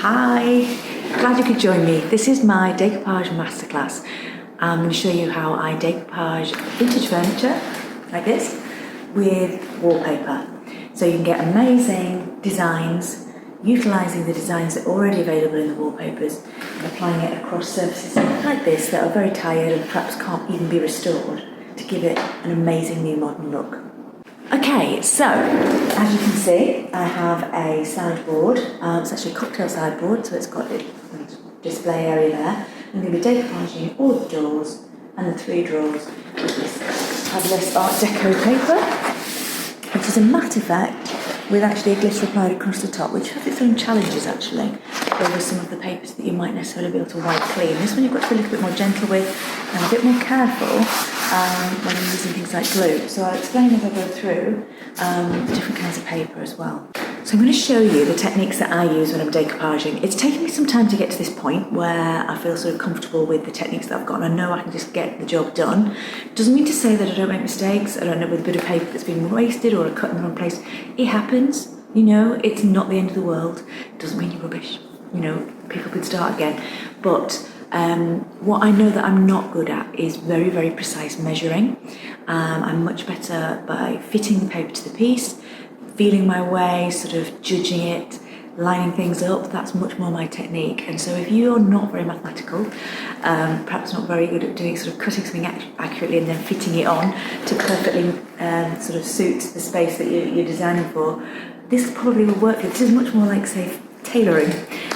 Hi, glad you could join me. This is my Decoupage Masterclass. I'm going to show you how I decoupage vintage furniture, like this, with wallpaper. So you can get amazing designs, utilising the designs that are already available in the wallpapers and applying it across surfaces like this that are very tired and perhaps can't even be restored to give it an amazing new modern look. Okay, so as you can see, I have a sideboard. It's actually a cocktail sideboard, so it's got a display area there. I'm going to be decoupaging all the doors and the 3 drawers with this fabulous Art Deco paper, which is a matte effect with actually a glitter applied across the top, which has its own challenges actually over some of the papers that you might necessarily be able to wipe clean. This one you've got to be a little bit more gentle with and a bit more careful when you're using things like glue. So I'll explain as I go through the different kinds of paper as well. So I'm going to show you the techniques that I use when I'm decoupaging. It's taken me some time to get to this point where I feel sort of comfortable with the techniques that I've got and I know I can just get the job done. Doesn't mean to say that I don't make mistakes. I don't know, with a bit of paper that's been wasted or a cut in the wrong place. It happens, you know, it's not the end of the world. It doesn't mean you're rubbish, you know, people could start again. But what I know that I'm not good at is very, very precise measuring. I'm much better by fitting the paper to the piece, feeling my way, sort of judging it, lining things up. That's much more my technique. And so if you're not very mathematical, perhaps not very good at doing sort of cutting something accurately and then fitting it on to perfectly sort of suit the space that you're designing for, this probably will work. This is much more like, say, tailoring.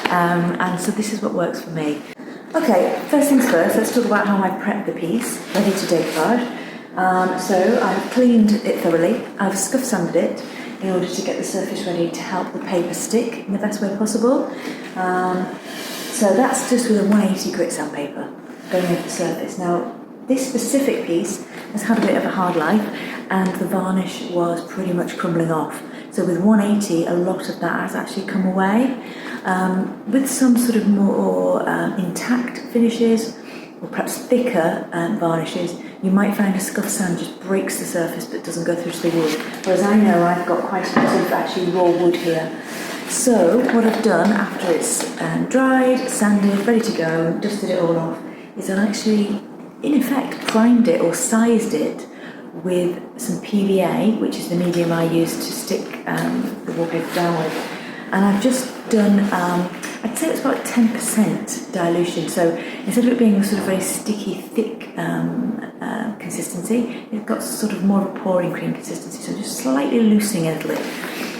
And so this is what works for me. Okay, first things first, let's talk about how I prep the piece, ready to decoupage. So I've cleaned it thoroughly, I've scuff sanded it in order to get the surface ready to help the paper stick in the best way possible. So that's just with a 180 grit sandpaper going over the surface. Now, this specific piece has had a bit of a hard life and the varnish was pretty much crumbling off. So with 180, a lot of that has actually come away. With some sort of more intact finishes, or perhaps thicker varnishes, you might find a scuff sand just breaks the surface but doesn't go through to the wood. Whereas I know I've got quite a bit of actually raw wood here. So what I've done after it's dried, sanded, ready to go, dusted it all off, is I've actually, in effect, primed it or sized it with some PVA, which is the medium I use to stick the wallpaper down with. And I've just done, I'd say it's about 10% dilution. So instead of it being a sort of very sticky, thick consistency, it's got sort of more of a pouring cream consistency. So just slightly loosening it a little bit.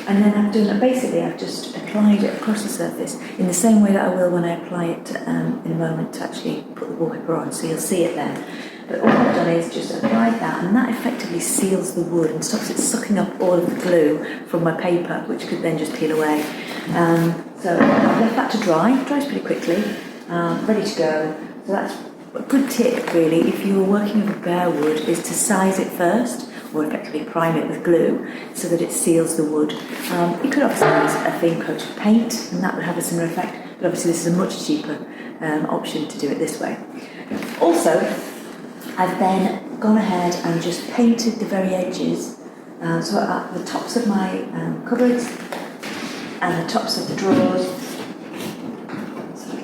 And then I've done, basically I've just applied it across the surface in the same way that I will when I apply it in a moment to actually put the wallpaper on. So you'll see it then. But all I've done is just apply that, and that effectively seals the wood and stops it sucking up all of the glue from my paper, which could then just peel away. So I've left that to dry. It dries pretty quickly, ready to go. So that's a good tip, really, if you're working with a bare wood, is to size it first, or effectively prime it with glue, so that it seals the wood. You could obviously use a thin coat of paint, and that would have a similar effect, but obviously this is a much cheaper option to do it this way. Also, I've then gone ahead and just painted the very edges, so at the tops of my cupboards and the tops of the drawers.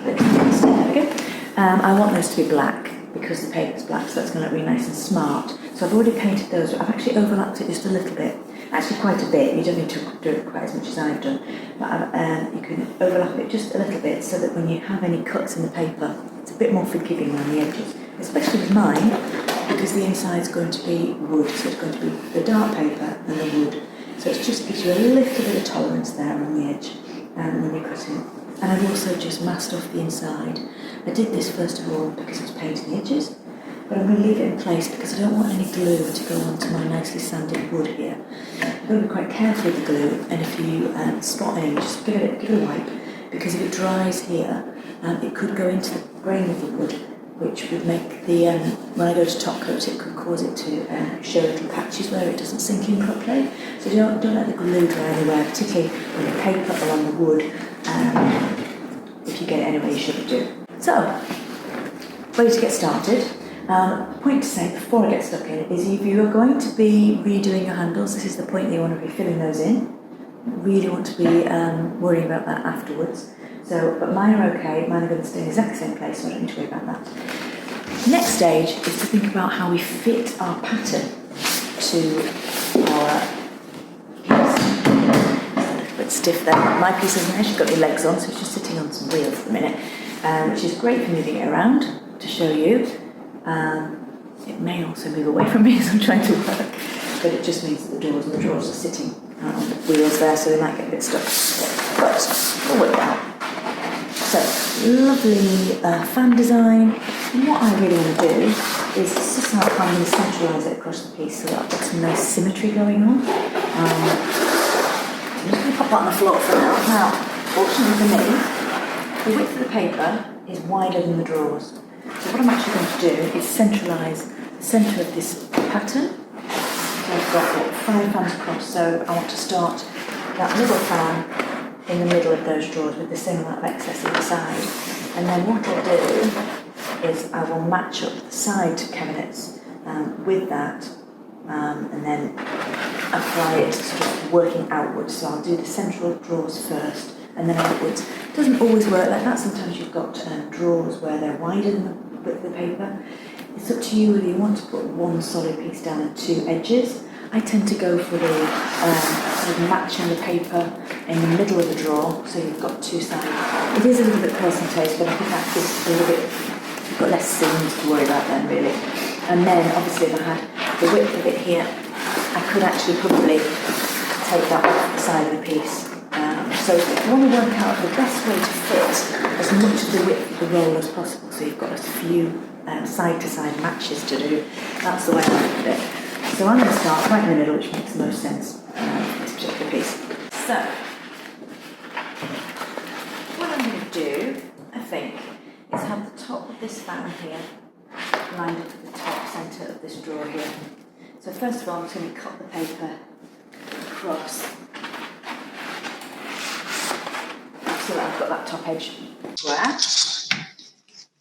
There we go. I want those to be black because the paper's black, so that's going to look really nice and smart. So I've already painted those. I've actually overlapped it just a little bit, actually quite a bit. You don't need to do it quite as much as I've done, but you can overlap it just a little bit so that when you have any cuts in the paper, it's a bit more forgiving around the edges. Especially with mine, because the inside's going to be wood, so it's going to be the dark paper and the wood. So it just gives you a little bit of tolerance there on the edge when you're cutting. And I've also just masked off the inside. I did this first of all because I was painting the edges, but I'm going to leave it in place because I don't want any glue to go onto my nicely sanded wood here. I'm going to be quite careful with the glue, and if you spot any, just give it a wipe, because if it dries here, it could go into the grain of the wood, which would make the, when I go to top coat, it could cause it to show little patches where it doesn't sink in properly. So don't let the glue dry anywhere, particularly on the paper or on the wood. If you get it anywhere, you shouldn't do. So, ready to get started. Point to say before I get stuck in is if you are going to be redoing your handles, this is the point that you want to be filling those in. really want to be worrying about that afterwards. So, but mine are okay, mine are going to stay in exactly the same place, so I don't need to worry about that. Next stage is to think about how we fit our pattern to our piece. It's a little bit stiff there. My piece hasn't actually got any legs on, so it's just sitting on some wheels at the minute, which is great for moving it around to show you. It may also move away from me as I'm trying to work, but it just means that the drawers are sitting on the wheels there, so they might get a bit stuck. But we'll work it out. So, lovely fan design. And what I really want to do is just how I'm going to centralise it across the piece so that I've got some nice symmetry going on. I'm just going to pop that on the floor for now. Now, fortunately for me, the width of the paper is wider than the drawers. So what I'm actually going to do is centralise the centre of this pattern. So I've got 5 fans across, so I want to start that middle fan in the middle of those drawers with the same amount of excess either side. And then what I'll do is I will match up the side cabinets with that and then apply it sort of working outwards. So I'll do the central drawers first and then outwards. It doesn't always work like that. Sometimes you've got drawers where they're wider than the width of the paper. It's up to you whether you want to put one solid piece down and 2 edges. I tend to go for the sort of matching the paper in the middle of the drawer, so you've got 2 sides. It is a little bit personal taste, but I think that gives a little bit, you've got less seams to worry about then, really. And then, obviously, if I had the width of it here, I could actually probably take that off the side of the piece. So you want to work out the best way to fit as much of the width of the roll as possible, so you've got as few side-to-side matches to do. That's the way I look at it. So I'm going to start right in the middle, which makes the most sense for this particular piece. So, what I'm going to do, I think, is have the top of this fan here lined up to the top centre of this drawer here. So first of all, I'm just going to cut the paper across so that I've got that top edge square,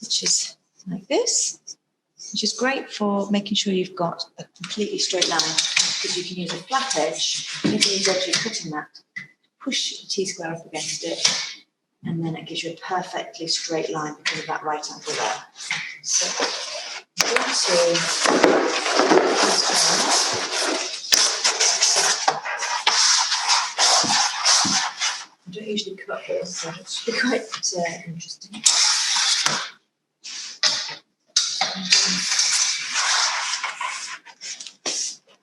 which is like this. Which is great for making sure you've got a completely straight line, because you can use a flat edge, if you use edge you're cutting that, push the T-square up against it, and then it gives you a perfectly straight line because of that right angle there. So I'm going I don't usually cut this, so it should be quite interesting.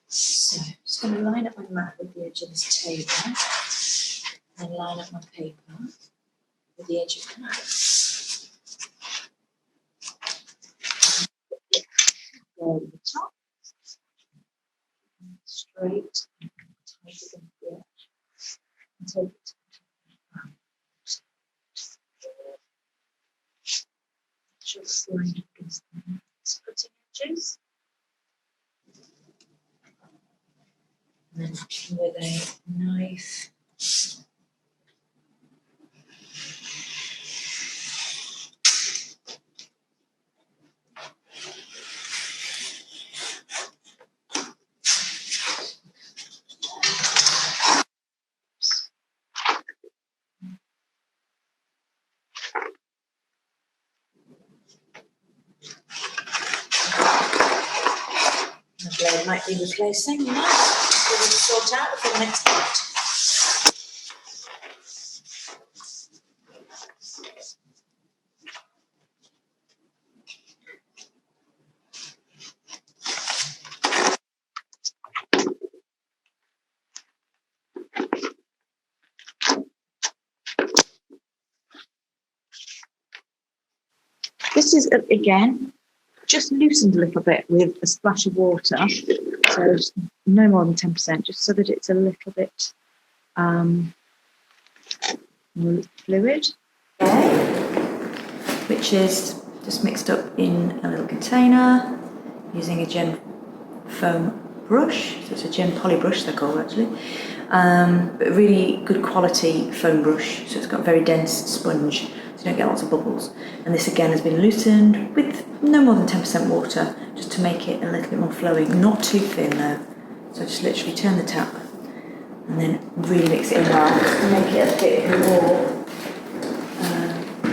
So, I'm just going to line up my mat with the edge of this table, and line up my paper with the edge of the mat. Go to the top, straight, tight against the edge, and take it to the top. Just line up against the cutting edges. And then with a knife, the blade might be replacing, you know. We'll sort out for the next part. This is, again, just loosened a little bit with a splash of water, so no more than 10%, just so that it's a little bit fluid. Okay. Which is just mixed up in a little container using a gem foam brush, so it's a gem poly brush they're called actually, but a really good quality foam brush, so it's got a very dense sponge, so you don't get lots of bubbles. And this again has been loosened with no more than 10% water, just to make it a little bit more flowing, not too thin though. So just literally turn the tap and then really mix it in well to make it a bit more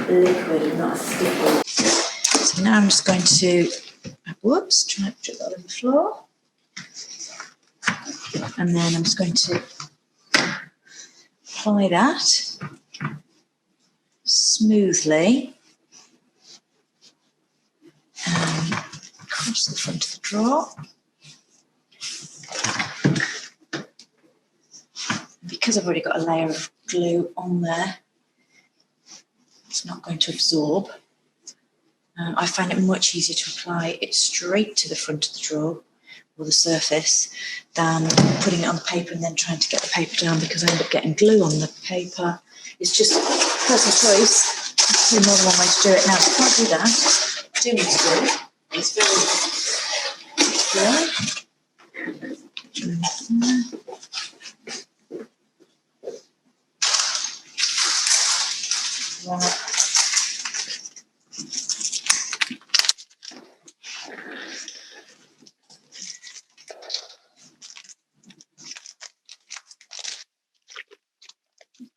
liquid and not sticky. So now I'm just going to, whoops, try and put that on the floor. And then I'm just going to apply that smoothly across the front of the drawer. Because I've already got a layer of glue on there, it's not going to absorb. I find it much easier to apply it straight to the front of the drawer or the surface than putting it on the paper and then trying to get the paper down, because I end up getting glue on the paper. It's just personal choice. There's more than one way to do it. Now, if you can't do that, do need to do it. It's very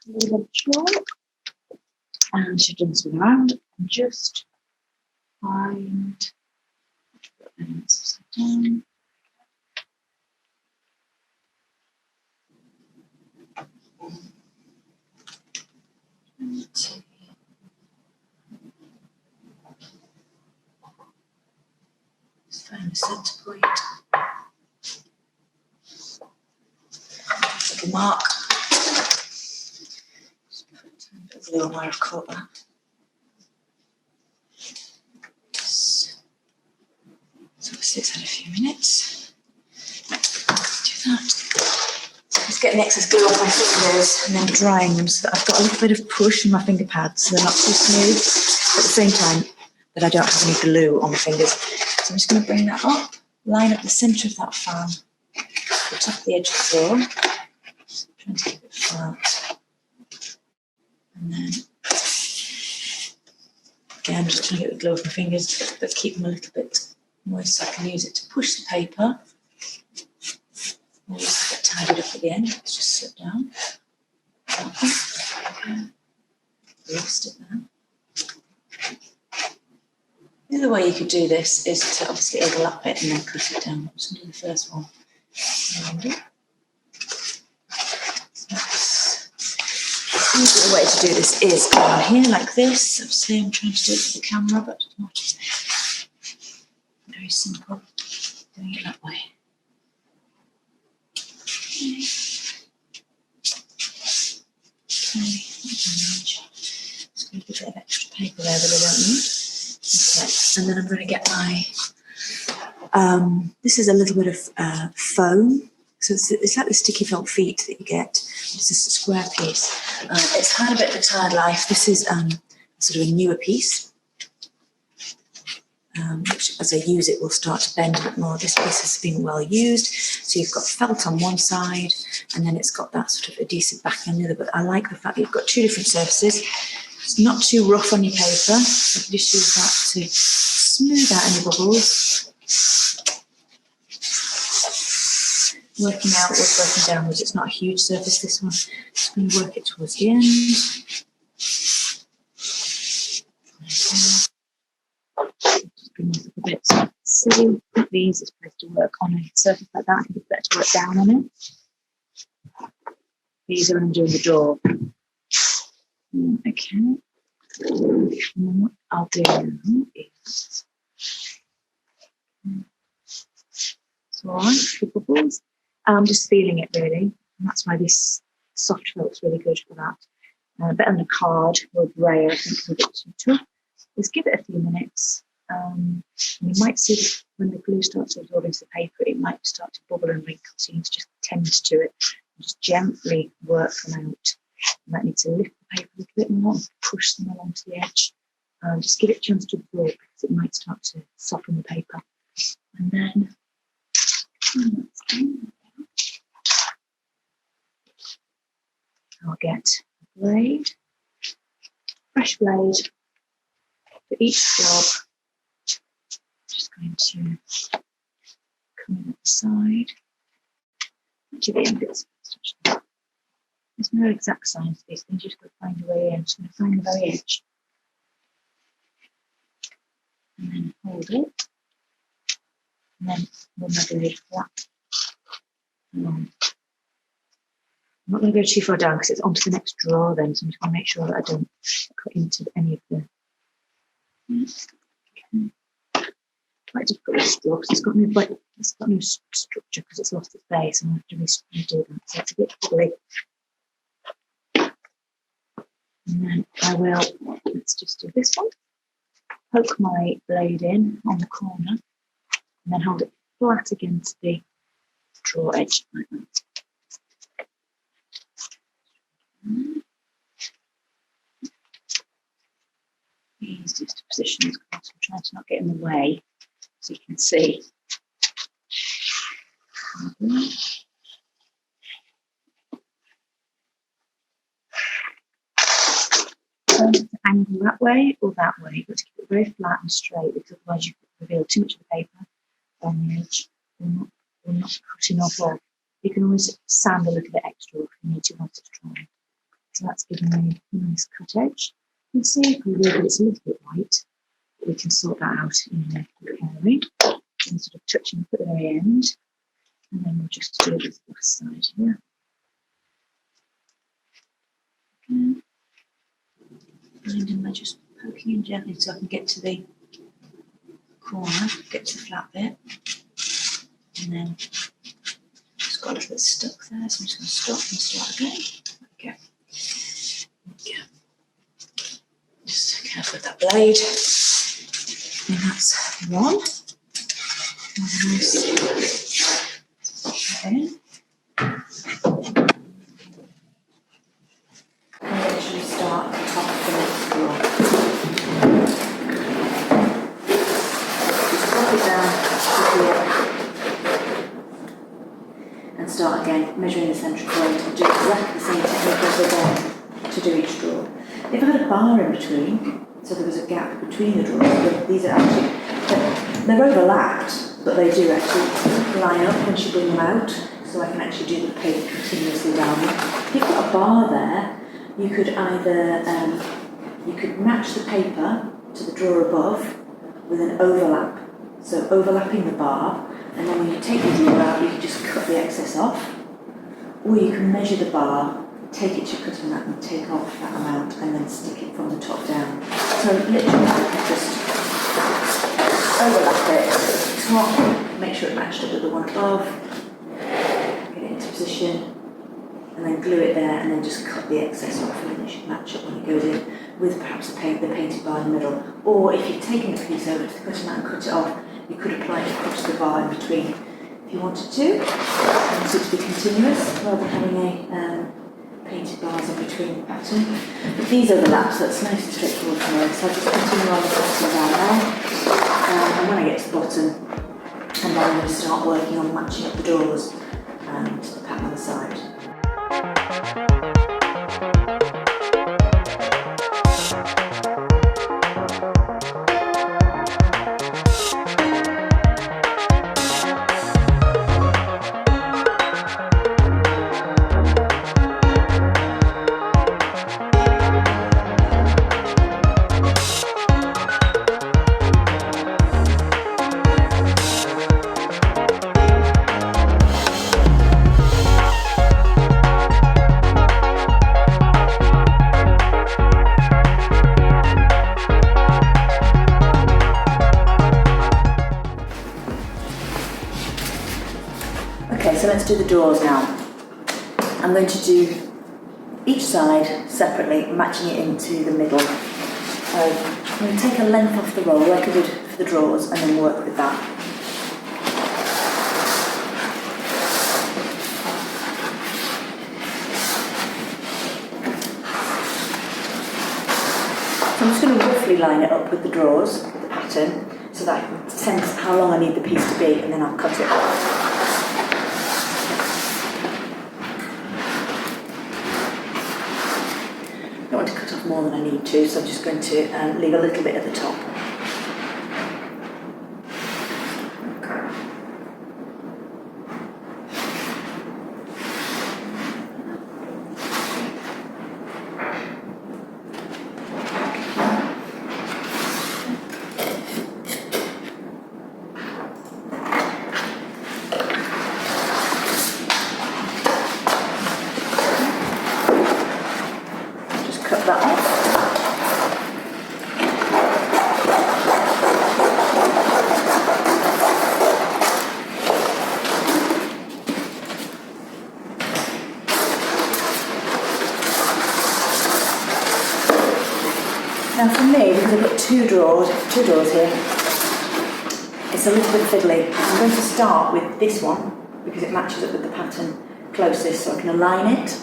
little chalk, and should done this around and just find down. Just find the centre point. Little mark. Glue on where I've caught that. So obviously it's had a few minutes. Do that. Just getting the excess glue off my fingers and then drying them so that I've got a little bit of push in my finger pads so they're not too smooth, at the same time that I don't have any glue on my fingers. So I'm just going to bring that up, line up the centre of that fan, the top of the edge of the floor, trying to keep it flat. And then, again, just trying to get the glue off my fingers, but keep them a little bit moist so I can use it to push the paper. Always get tidied up at the end. Let's just slip down. Okay. Lost it there. The other way you could do this is to obviously overlap it and then cut it down. I'm just going to do the first one. The way to do this is down here like this. Obviously I'm trying to do it for the camera, but not very simple doing it that way. Okay. Just going to put a bit of extra paper there that I don't need. Okay. And then I'm going to get my, this is a little bit of foam. So it's like the sticky felt feet that you get. It's just a square piece. It's had a bit of a tired life. This is sort of a newer piece, which as I use it will start to bend a bit more. This piece has been well used. So you've got felt on one side and then it's got that sort of adhesive backing on the other. But I like the fact that you've got two different surfaces. It's not too rough on your paper. You can just use that to smooth out any bubbles. Working outwards, working downwards. It's not a huge surface, this one. Just going to work it towards the end. Just bring this up a bit. See, the easiest place to work on a surface like that. I think it's better to work down on it. Easier when I'm doing the door. Okay. And then what I'll do now is swirl the bubbles. I'm just feeling it really, and that's why this soft felt's really good for that. Better than a card or a brayer, I think, is a bit too tough. Just give it a few minutes. And you might see when the glue starts absorbing the paper, it might start to bubble and wrinkle, so you need to just tend to it and just gently work them out. You might need to lift the paper a little bit more and push them along to the edge. Just give it a chance to absorb because it might start to soften the paper. And then I'll get a blade, fresh blade for each job. Just going to come in at the side. Actually, the end bits. There's no exact science to these things, you just got to find your way in. I'm just going to find the very edge. And then hold it. And then run my blade flat along. I'm not going to go too far down because it's onto the next drawer then, so I'm just going to make sure that I don't cut into any of the... Quite difficult with straw because it's got no structure because it's lost its base, and I have to redo that, so it's a bit fiddly. And then I will, let's just do this one, poke my blade in on the corner, and then hold it flat against the drawer edge like that. Easiest to position is I'm trying to not get in the way so you can see. Angle that way or that way. You've got to keep it very flat and straight because otherwise you could reveal too much of the paper on the edge or not cutting off. You can always sand a little bit extra if you need to once it's dry. So that's giving me a nice cut edge. You can see if we reveal it's a little bit white, but we can sort that out in the area. And sort of touching at the very end. And then we'll just do this last side here. Okay. And then we're just poking in gently so I can get to the corner, get to the flat bit. And then just got a little bit stuck there, so I'm just going to stop and start again. Okay. Okay. Just careful with that blade. And that's one. Okay. And literally start at the top of the next drawer. Just pop it down to here and start again, measuring the central point and do exactly the same technique as again to do each drawer. If I had a bar in between, so there was a gap between the drawers, these are actually, they're overlapped, but they do actually line up once you bring them out, so I can actually do the paint continuously down. If you've got a bar there, you could either, you could match the paper to the drawer above with an overlap. So overlapping the bar, and then when you take the drawer out, you can just cut the excess off. Or you can measure the bar, take it to your cutting mat and take off that amount, and then stick it from the top down. So literally, you can just overlap it, top, make sure it matched up with the one above, get it into position, and then glue it there, and then just cut the excess off, and then it should match up when it goes in with perhaps the painted bar in the middle. Or if you've taken a piece over to the cutting mat and cut it off, you could apply it across the bar in between if you wanted to. You want it to be continuous rather than having a painted bars in between the pattern. But these overlaps, so it's nice and straightforward for me. So I'll just continue on the bottom down there. And when I get to the bottom, and then I'm going to start working on matching up the doors and the pattern on the side. Okay, so let's do the doors now. I'm going to do each side separately, matching it into the middle. I'm going to take a length off the roll like I did for the drawers and then work with that. So I'm just going to roughly line it up with the drawers, the pattern, so that I can sense how long I need the piece to be, and then I'll cut it. I don't want to cut off more than I need to, so I'm just going to leave a little bit at the top. Now for me, because I've got two doors here, it's a little bit fiddly. I'm going to start with this one because it matches up with the pattern closest, so I can align it,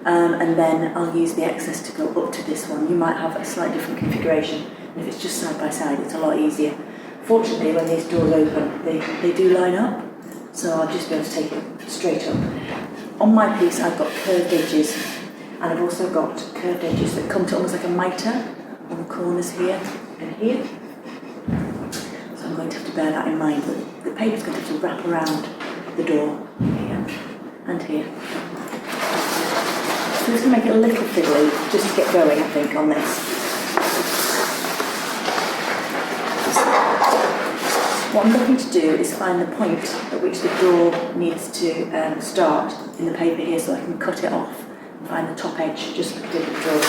and then I'll use the excess to go up to this one. You might have a slightly different configuration, and if it's just side by side, it's a lot easier. Fortunately, when these doors open, they do line up, so I'll just be able to take it straight up. On my piece, I've got curved edges, and I've also got curved edges that come to almost like a mitre on the corners here and here. So I'm going to have to bear that in mind, but the paper's going to have to wrap around the door here and here. So it's going to make it a little fiddly just to get going, I think, on this. What I'm looking to do is find the point at which the door needs to start in the paper here, so I can cut it off and find the top edge just like I did with the door.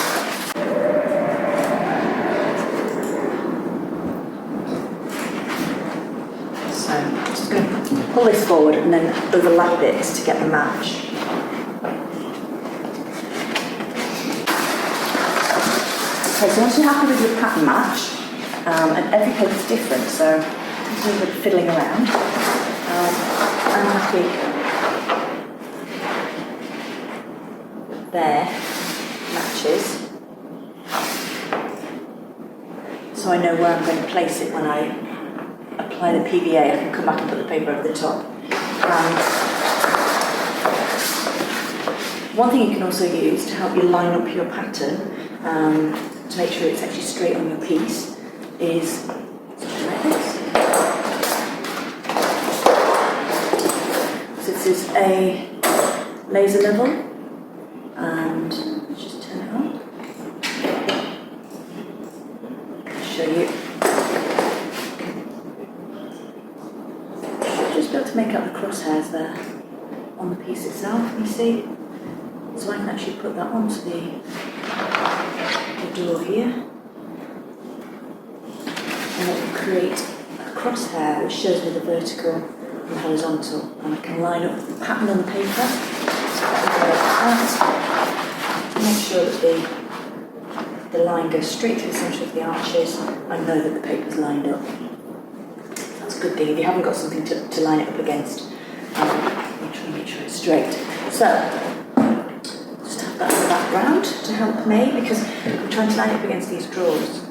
So I'm just going to pull this forward and then overlap it to get the match. Okay, so once you're happy with your pattern match, and every paper is different, so a little bit fiddling around, I'm happy there matches, so I know where I'm going to place it when I apply the PVA. I can come back and put the paper over the top. One thing you can also use to help you line up your pattern, to make sure it's actually straight on your piece, is something like this. So this is a laser level, and let's just turn it on. I'll show you. Just be able to make out the crosshairs there on the piece itself, you see? So I can actually put that onto the door here, and it will create a crosshair which shows me the vertical and the horizontal, and I can line up the pattern on the paper, so that make sure that the line goes straight to the centre of the arches. I know that the paper's lined up. That's a good thing if you haven't got something to line it up against. You try to make sure it's straight. So just have that in the background to help me, because I'm trying to line it up against these drawers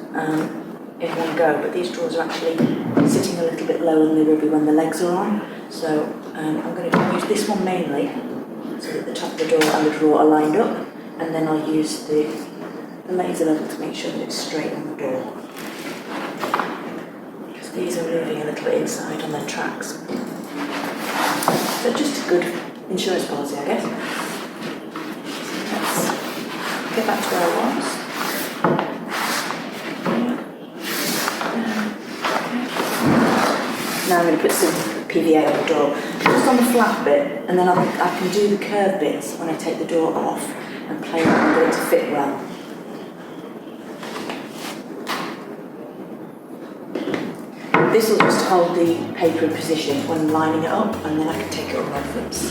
in one go, but these drawers are actually sitting a little bit lower than they will be when the legs are on. So I'm going to use this one mainly, so that the top of the door and the drawer are lined up, and then I'll use the laser level to make sure that it's straight on the door, because these are moving a little bit inside on their tracks. So just a good insurance policy, I guess. Let's get back to where I was. Now I'm going to put some PVA on the door, just on the flat bit, and then I can do the curved bits when I take the door off and play around with it to fit well. This will just hold the paper in position when lining it up, and then I can take it on reference.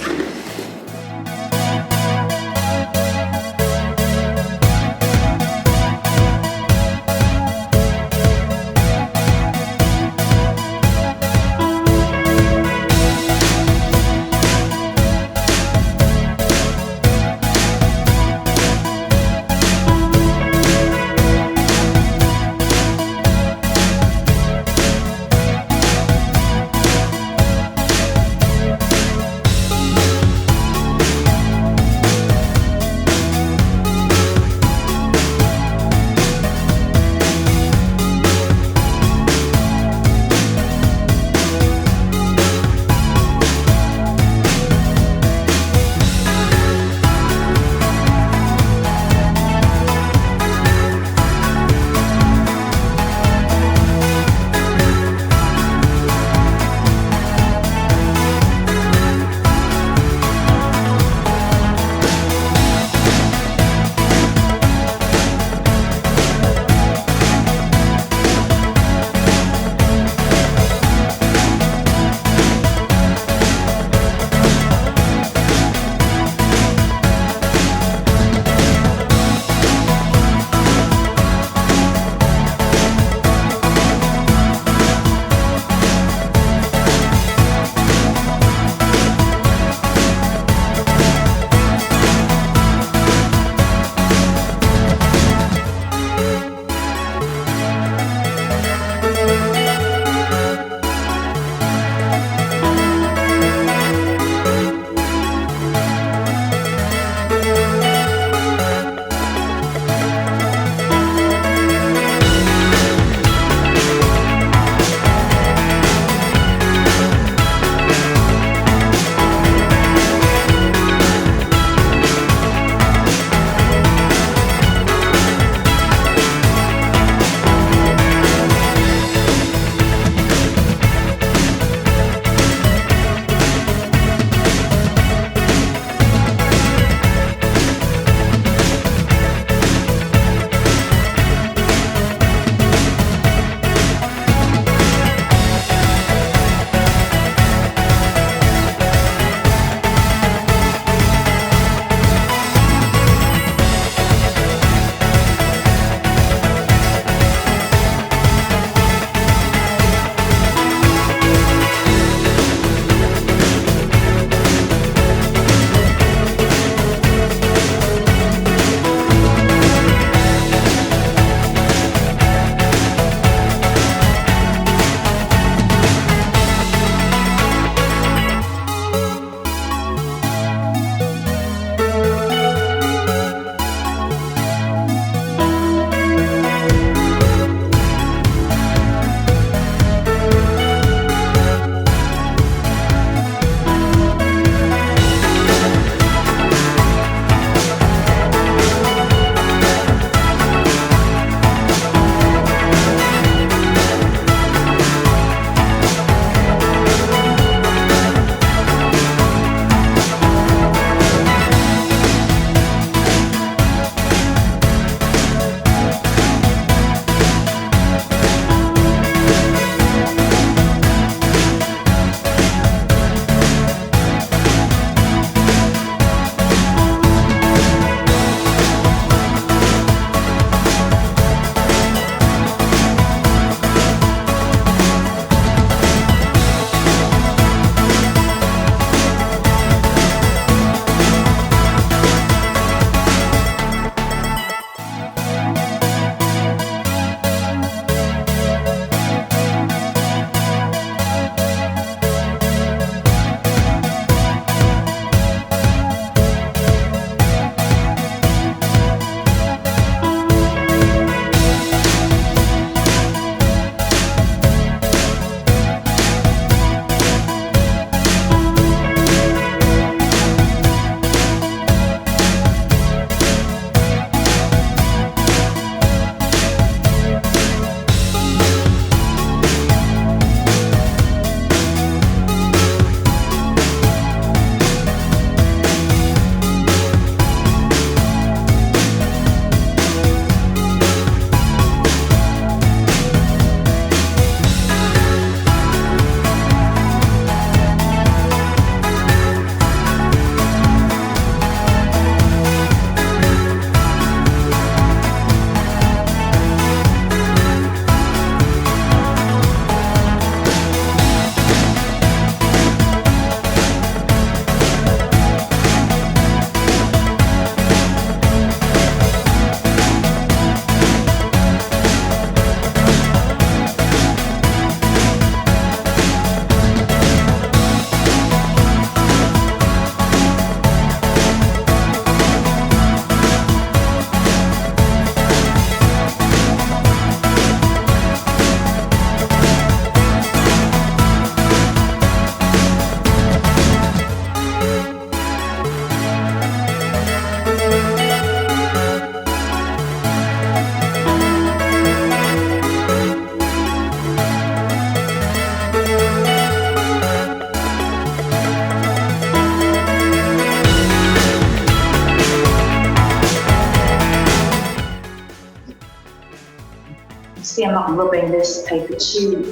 See, I'm not rubbing this paper too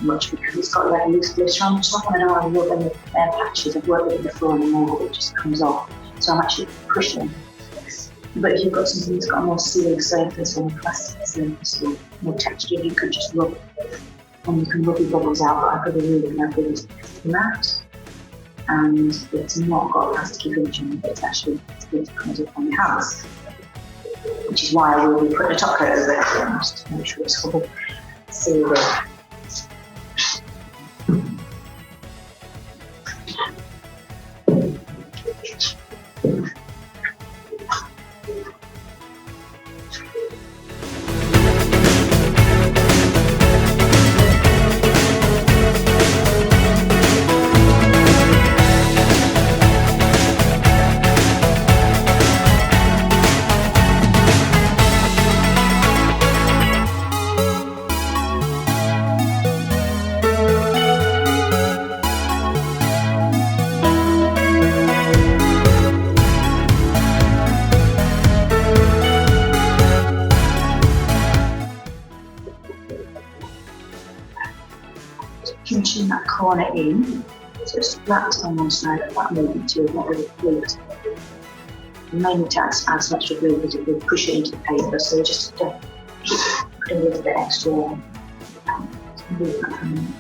much because it's got like loose glitter on top, and I know I'm rubbing the bare patches. I've worked with it before and more, it just comes off. So I'm actually pushing. But if you've got something that's got a more sealing surface or a plastic surface or more texture, you could just rub, and you can rub your bubbles out. But I've got a really careful is matte, and it's not got a plasticky finish on it. It's actually glitter comes up on your hands, which is why I will be putting a top coat over it just to make sure it's all sealed in. Pinching that corner in, so it's flat on one side of that movement too, not really fluid. You may need to add some extra glue because it will push it into the paper, so just put a little bit extra move that hand.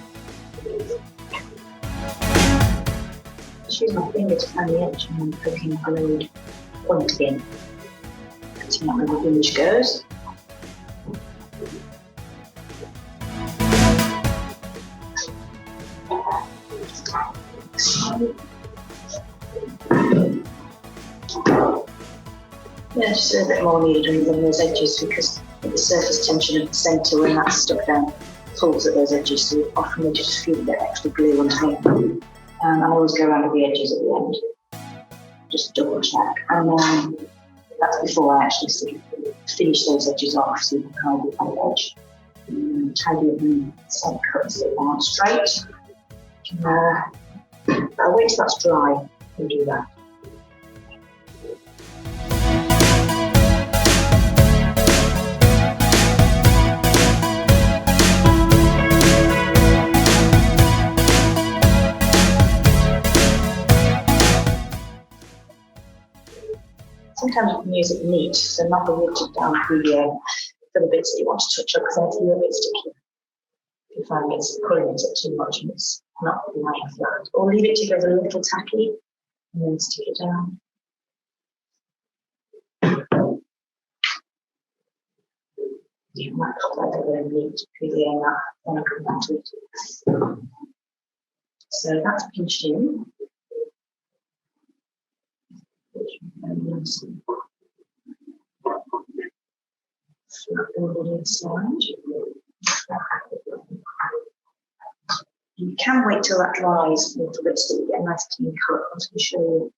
Just use my finger to find the edge and then poking a glued point in, see where the image goes. Yeah, just a bit more needed on those edges because the surface tension of the centre when that's stuck down pulls at those edges, so often they just feel a bit extra glue underneath. I always go around with the edges at the end, just double check. And that's before I actually sort of finish those edges off so you can hide the other edge. And tidy up the side cuts that aren't straight. I'll wait till that's dry and do that. Sometimes you can use it neat, so not the watered down video for the bits that you want to touch up because then it's a little bit sticky. If you find it's pulling it too much and it's not lying flat. Or leave it to go a little tacky and then stick it down. You might put that a little neat video in that, then I'll come back to it. So that's pinched in. Flap over the inside. You can wait till that dries a little bit so that you get a nice clean cut. I'm just going to show you.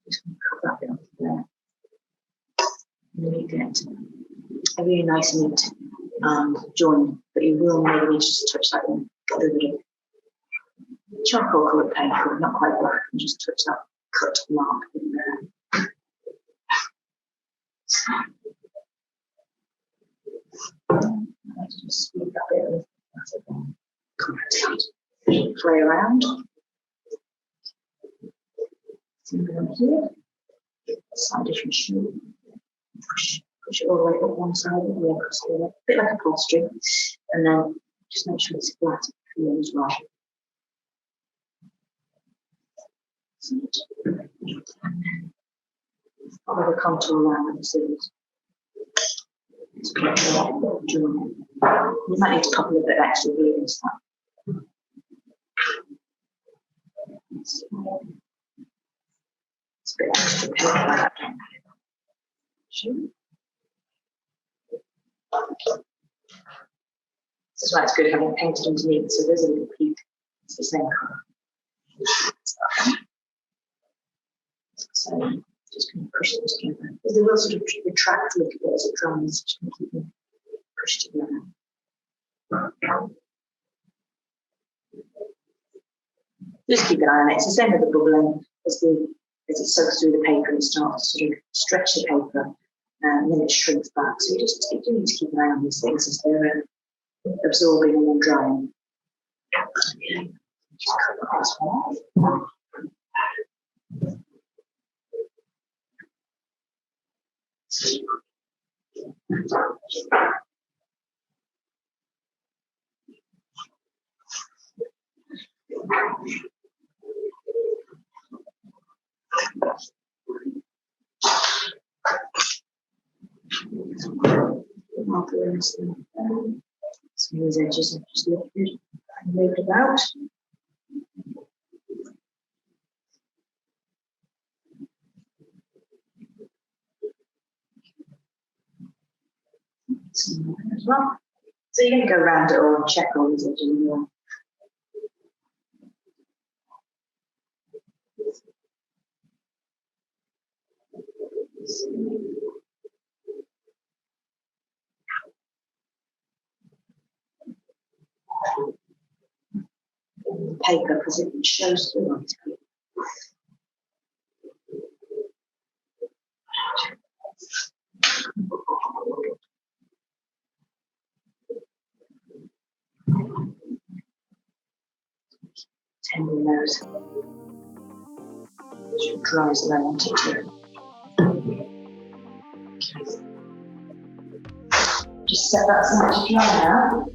Just going to cut that bit off there. And then you get a really nice neat join, but you will maybe need to just touch that in. Get a little bit of charcoal coloured paint, not quite black, and just touch that cut mark in there. Let's just speed that bit a little. That's it. Play around. See down here. Side different shape. Push it all the way up one side and the other, a bit like a upholstery, and then just make sure it's flat for you as well. Follow the contour around with the scissors. It's quite a join. You might need to pop a little bit of extra glue into that. It's a bit extra paper like that. This is why it's good having painted underneath, so there's a little peak. It's the same colour. So just going to push it together. Because they will sort of retract a little bit as it dries. Just going to keep them pushed together. Just keep an eye on it. It's the same with the bubbling as it soaks through the paper and starts to sort of stretch the paper. and then it shrinks back. So you do need to keep an eye on these things as they're absorbing and then drying. Okay, just cut this one off. Some of these edges are just lifted and moved about. As well. So you're going to go around it all and check all these edges as well. Paper because it shows through on it. Tending those. It dries low on it too. Just set that aside to dry now.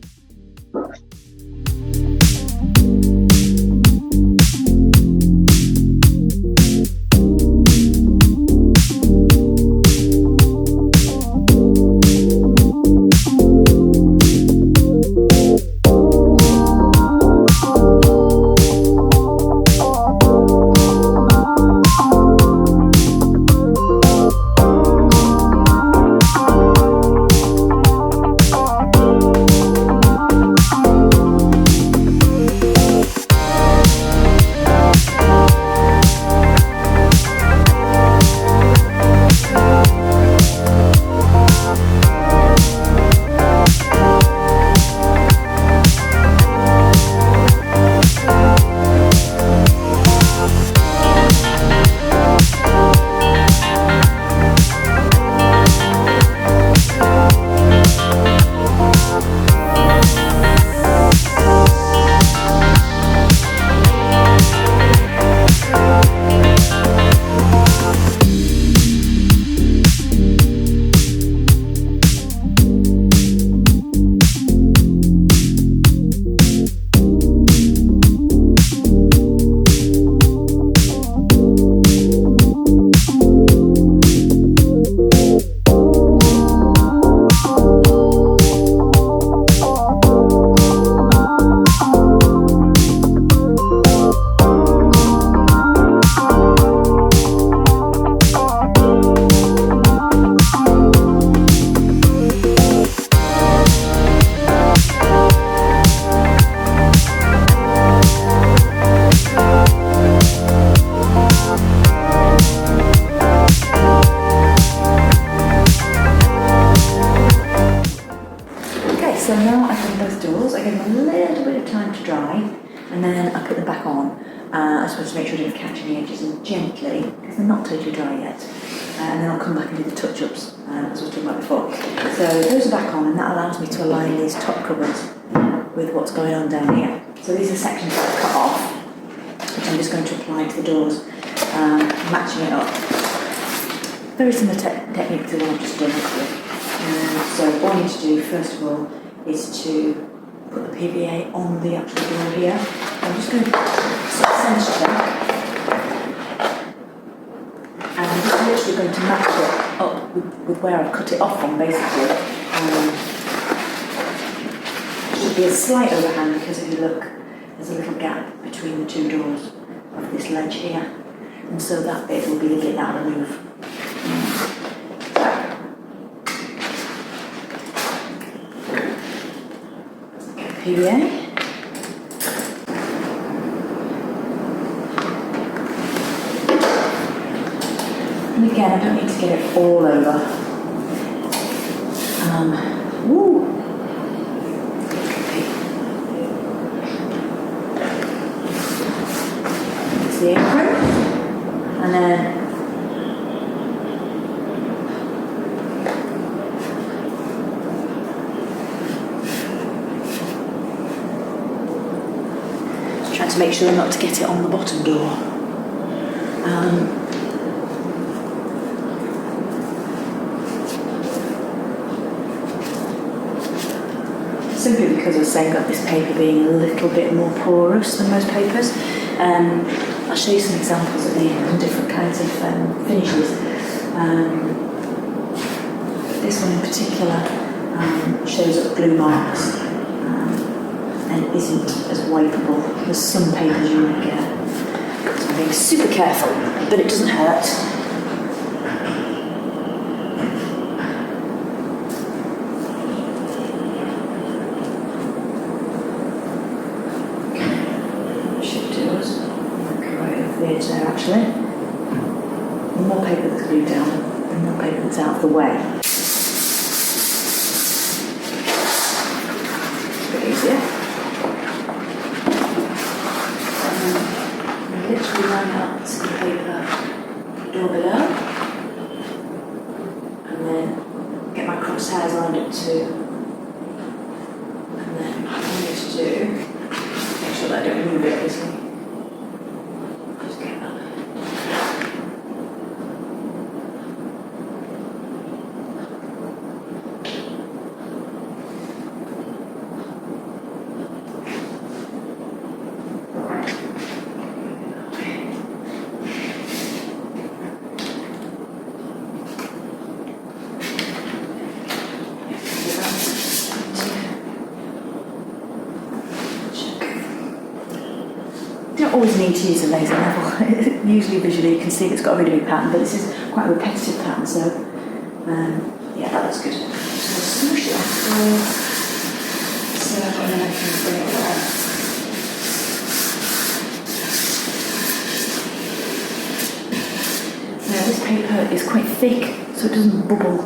So now I've done both doors, I give them a little bit of time to dry and then I put them back on. I suppose to make sure I don't catch any edges and gently, because they're not totally dry yet. And then I'll come back and do the touch-ups, as I was talking about before. So those are back on and that allows me to align these top covers with what's going on down here. So these are sections that I've cut off, which I'm just going to apply to the doors, matching it up. Very similar technique to the one I've just done actually. So all you need to do first of all is to put the PVA on the actual door here. I'm just going to centre check, and I'm just literally going to match it up with where I've cut it off from basically. It should be a slight overhang because if you look, there's a little gap between the two doors of this ledge here, and so that bit will be the bit that I'll remove. PVA. And again, I don't need to get it all over. Woo. It's the apron, and then to make sure not to get it on the bottom door. Simply because I was saying about this paper being a little bit more porous than most papers. I'll show you some examples of the different kinds of finishes. This one in particular shows up glue marks and isn't as wipeable as some papers you would get. So I'm being super careful, but it doesn't hurt. There actually. The more paper that's glued down, the more paper that's out of the way. A bit easier. And literally line up to the paper door below. And then get my crosshairs lined up too. And then what I need to do, make sure that I don't move it obviously. You don't always need to use a laser level. Usually visually you can see it's got a really big pattern, but this is quite a repetitive pattern, so yeah, that looks good. So smoosh it off, so and then I can bring it away. Now this paper is quite thick, so it doesn't bubble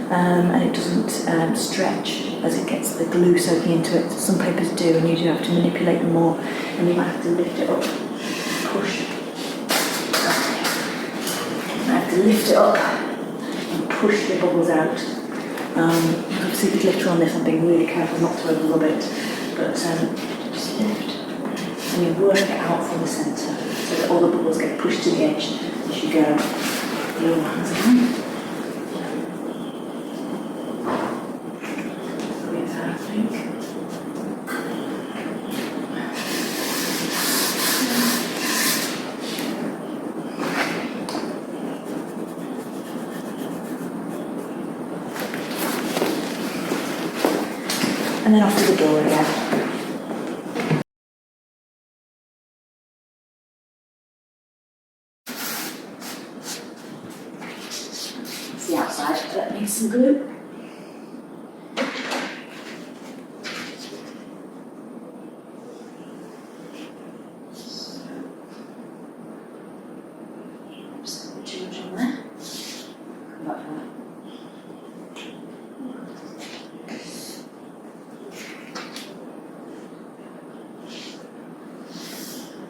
and it doesn't stretch as it gets the glue soaking into it. Some papers do, and you do have to manipulate them more, and you might have to lift it up, push. I have to lift it up and push the bubbles out. Obviously the glitter on this, I'm being really careful not to over rub it, but just lift, and you work it out from the centre so that all the bubbles get pushed to the edge as you go. Glue hands again. And then off to the door again. It's the outside, that needs some glue.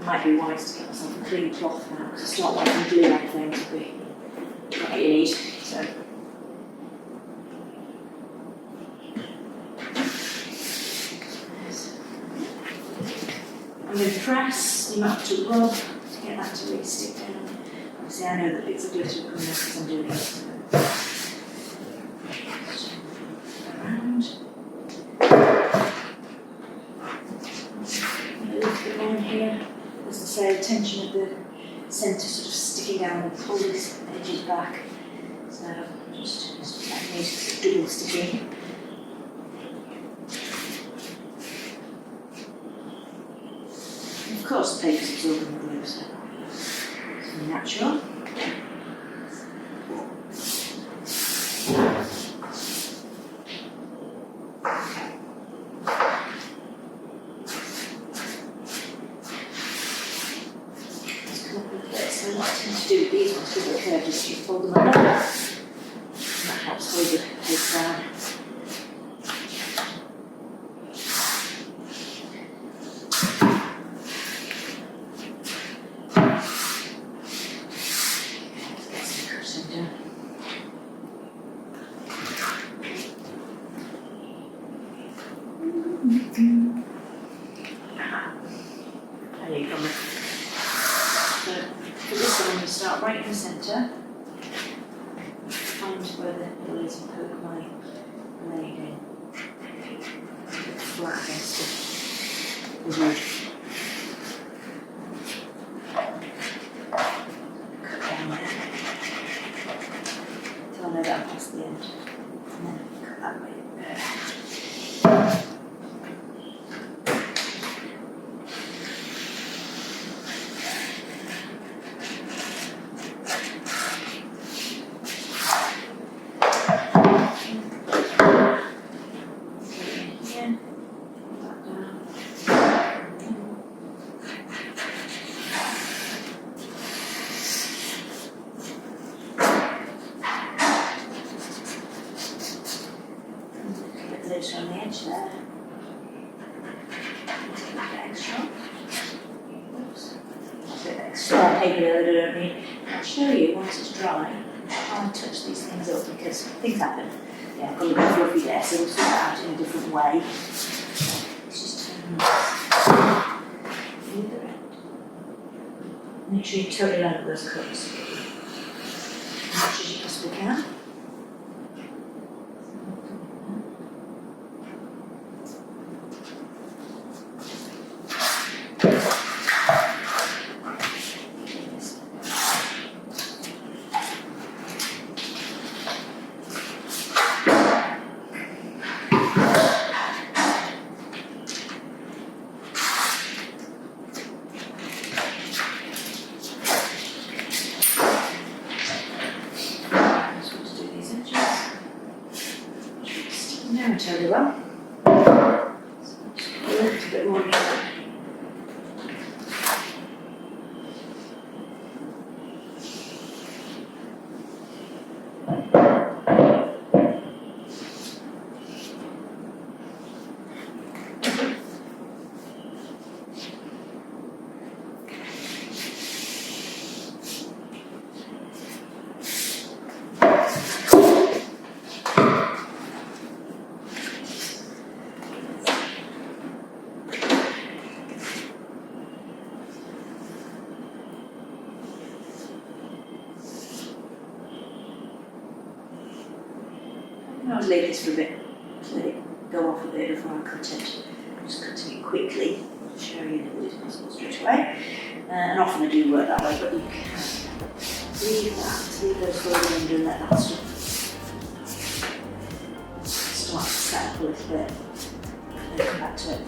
Might be wise to get myself a clean cloth now, because it's not like I'm glue on things would be what you need. So I'm going to press, you might have to rub to get that to really stick down. Obviously I know that bits of glitter are coming off because I'm doing it. Around. A little bit more in here. As I say, the tension of the centre sort of sticking down and pull these edges back. So just that needs double sticking. And of course the paper's absorbing the glue, so it's natural. So what I tend to do with these ones with the curve is you fold them under. And that helps hold the paper down. Get some cutting done. There technique on it. So for this one, I'm going to start right in the centre, find where the middle is and poke my blade in, flat against the wood. Cut down there, so I know that I'm past the end, and then cut that way there. This on the edge there. Take a bit extra. Oops. A bit extra paper there that I don't need. I'll show you once it's dry how I touch these things up because things happen. Yeah, I've got a bit fluffy there, so we'll sort that out in a different way. Let's just turn this either end. Make sure you totally line up those cuts. As much as you possibly can. No, totally well. So just a little bit more here. I'll leave this for a bit, let it go off a bit before I cut it. I'm just cutting it quickly, show you that it's possible straight away. And often I do work that way, but you can leave those further under and let that start to set up a little bit, and then come back to it.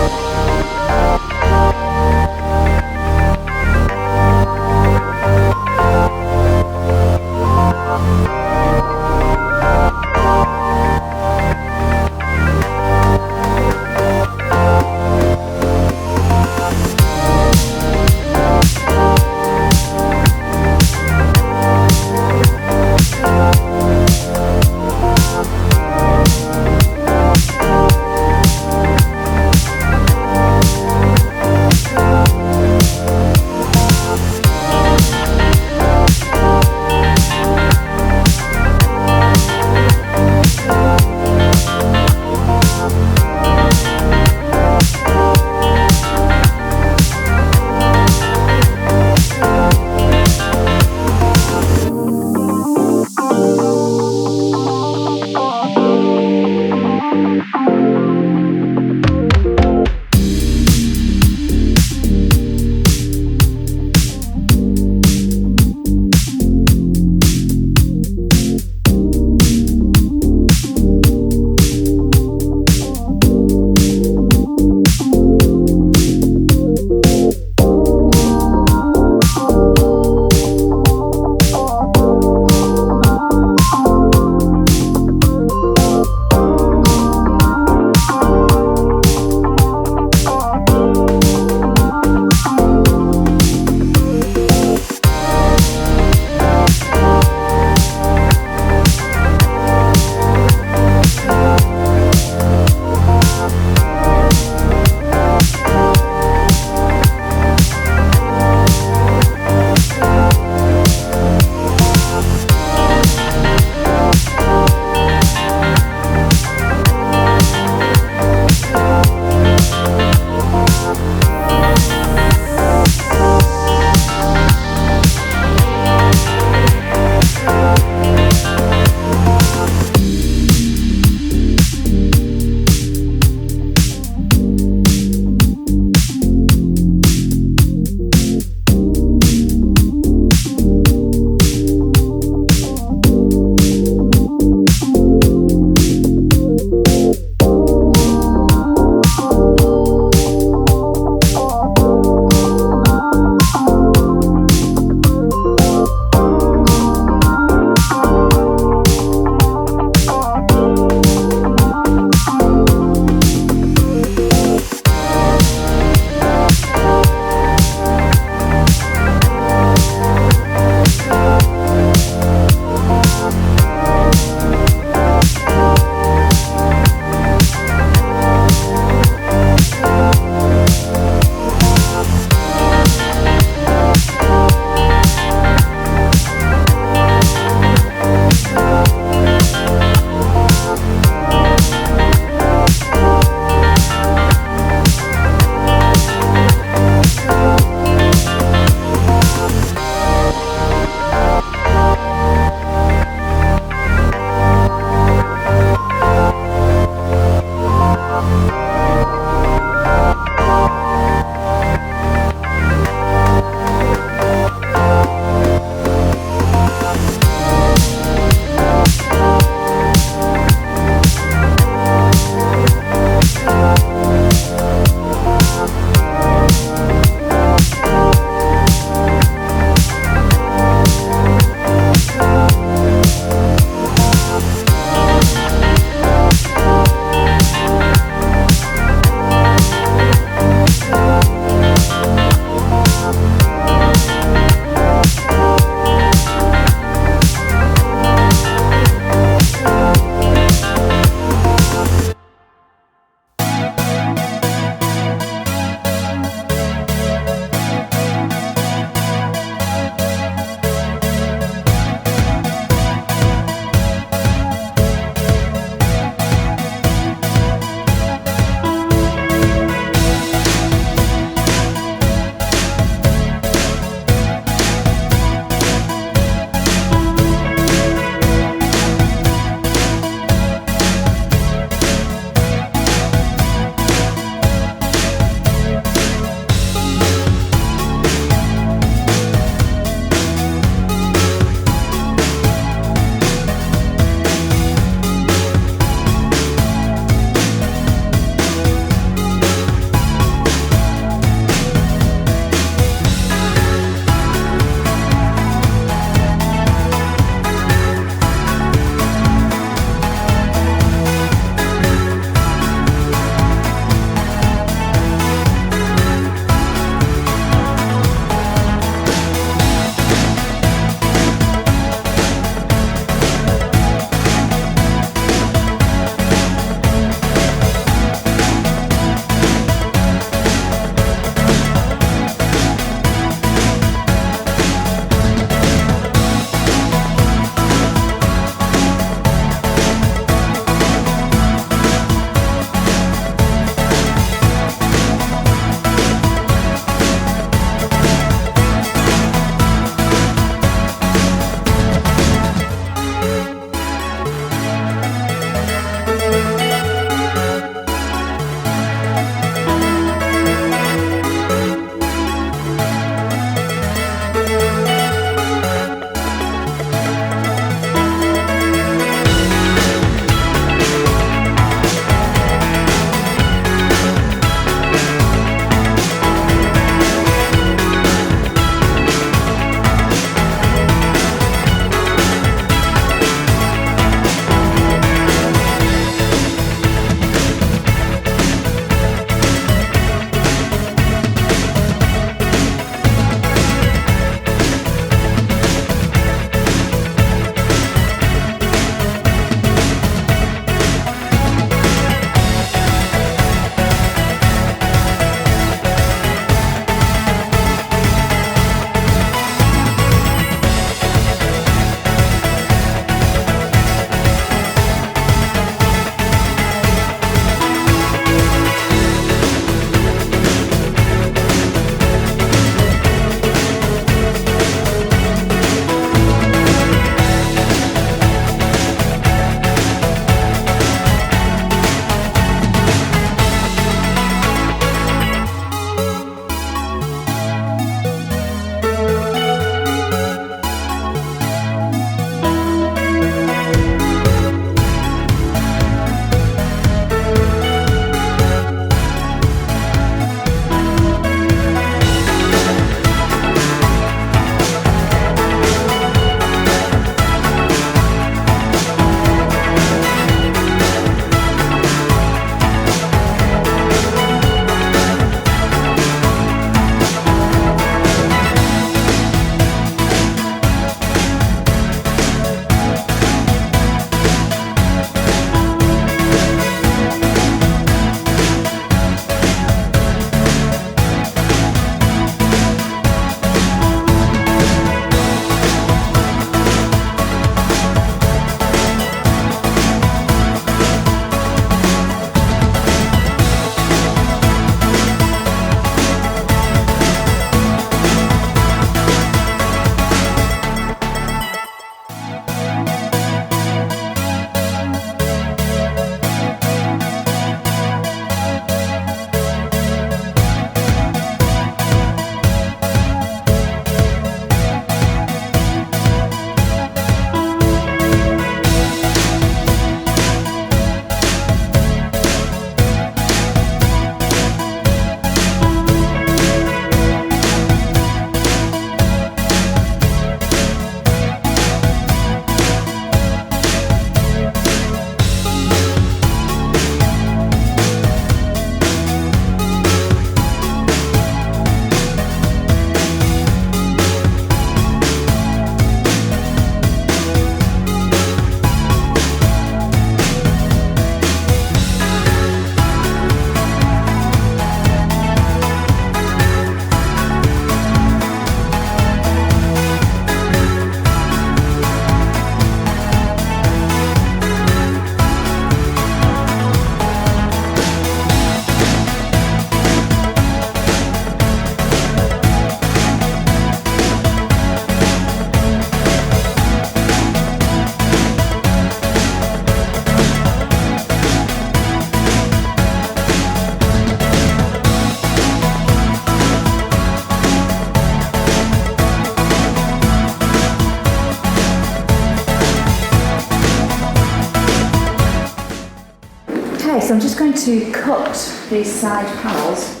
so I'm just going to cut these side panels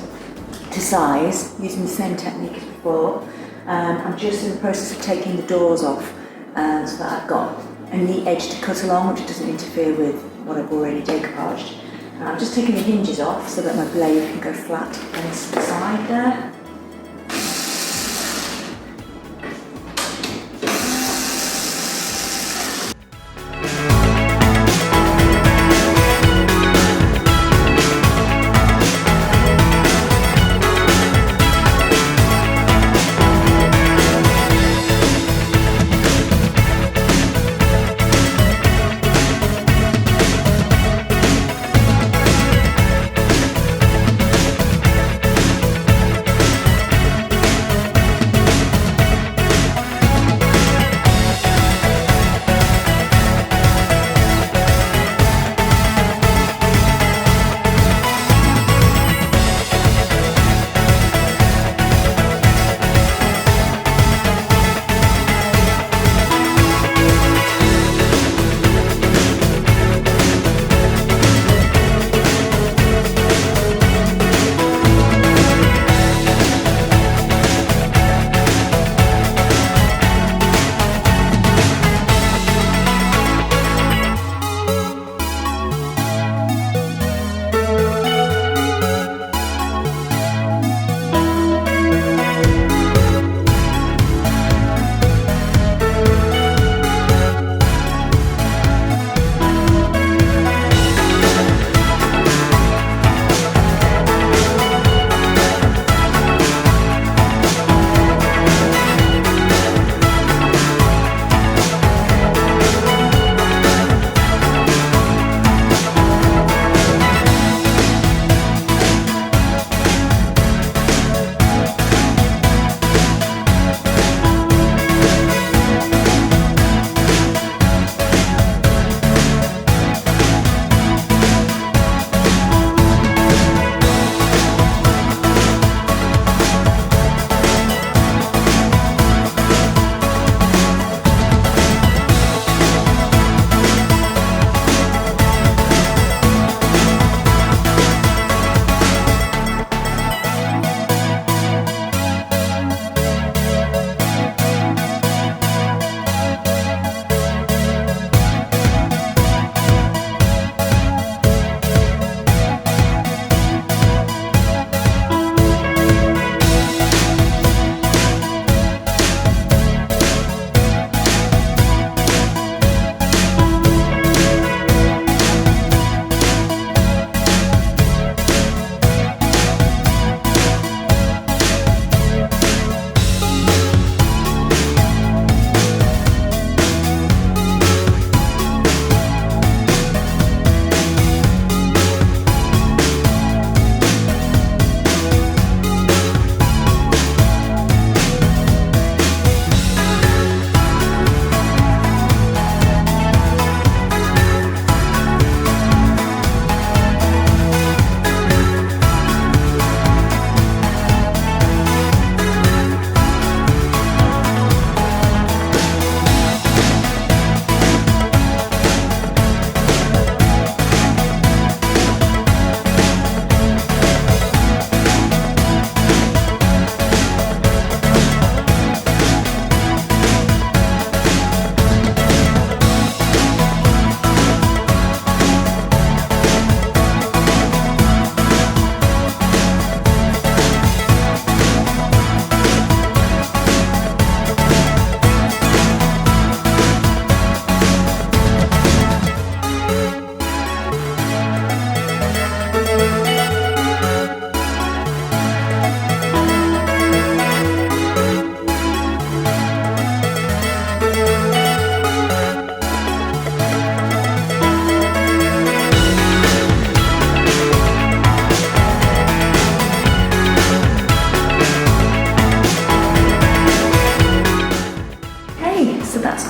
to size using the same technique as before. I'm just in the process of taking the doors off so that I've got a neat edge to cut along which doesn't interfere with what I've already decoupaged. I'm just taking the hinges off so that my blade can go flat against the side there.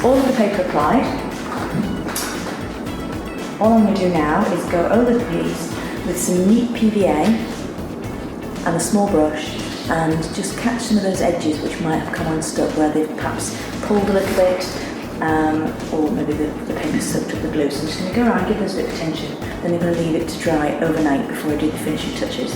all of the paper applied. All I'm going to do now is go over the piece with some neat PVA and a small brush and just catch some of those edges which might have come unstuck where they've perhaps pulled a little bit or maybe the paper soaked up the glue. So I'm just going to go around, give those a bit of attention, then I'm going to leave it to dry overnight before I do the finishing touches.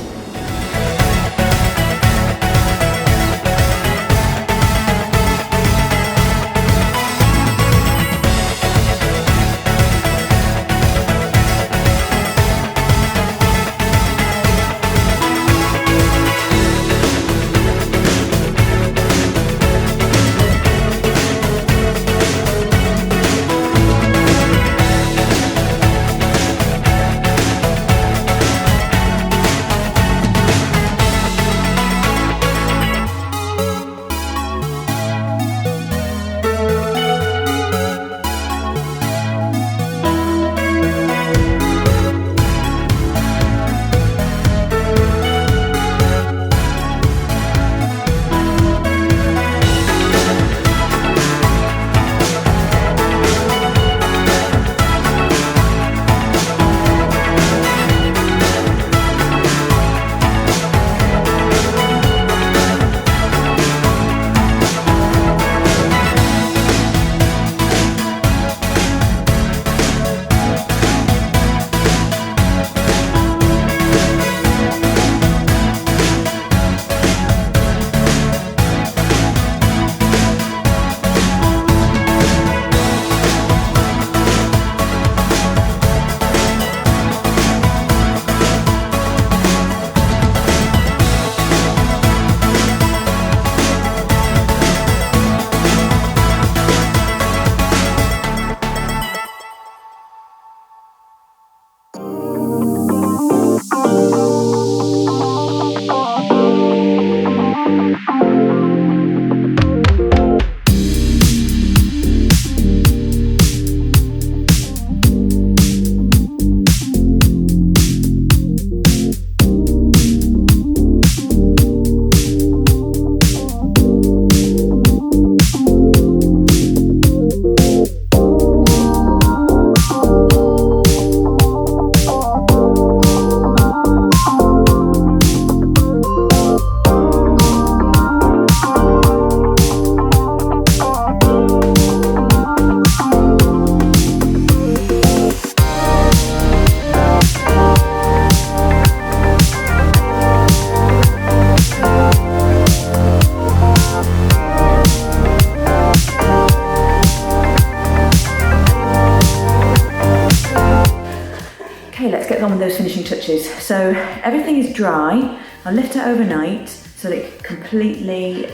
Okay, let's get on with those finishing touches. So everything is dry. I'll lift it overnight so that it can completely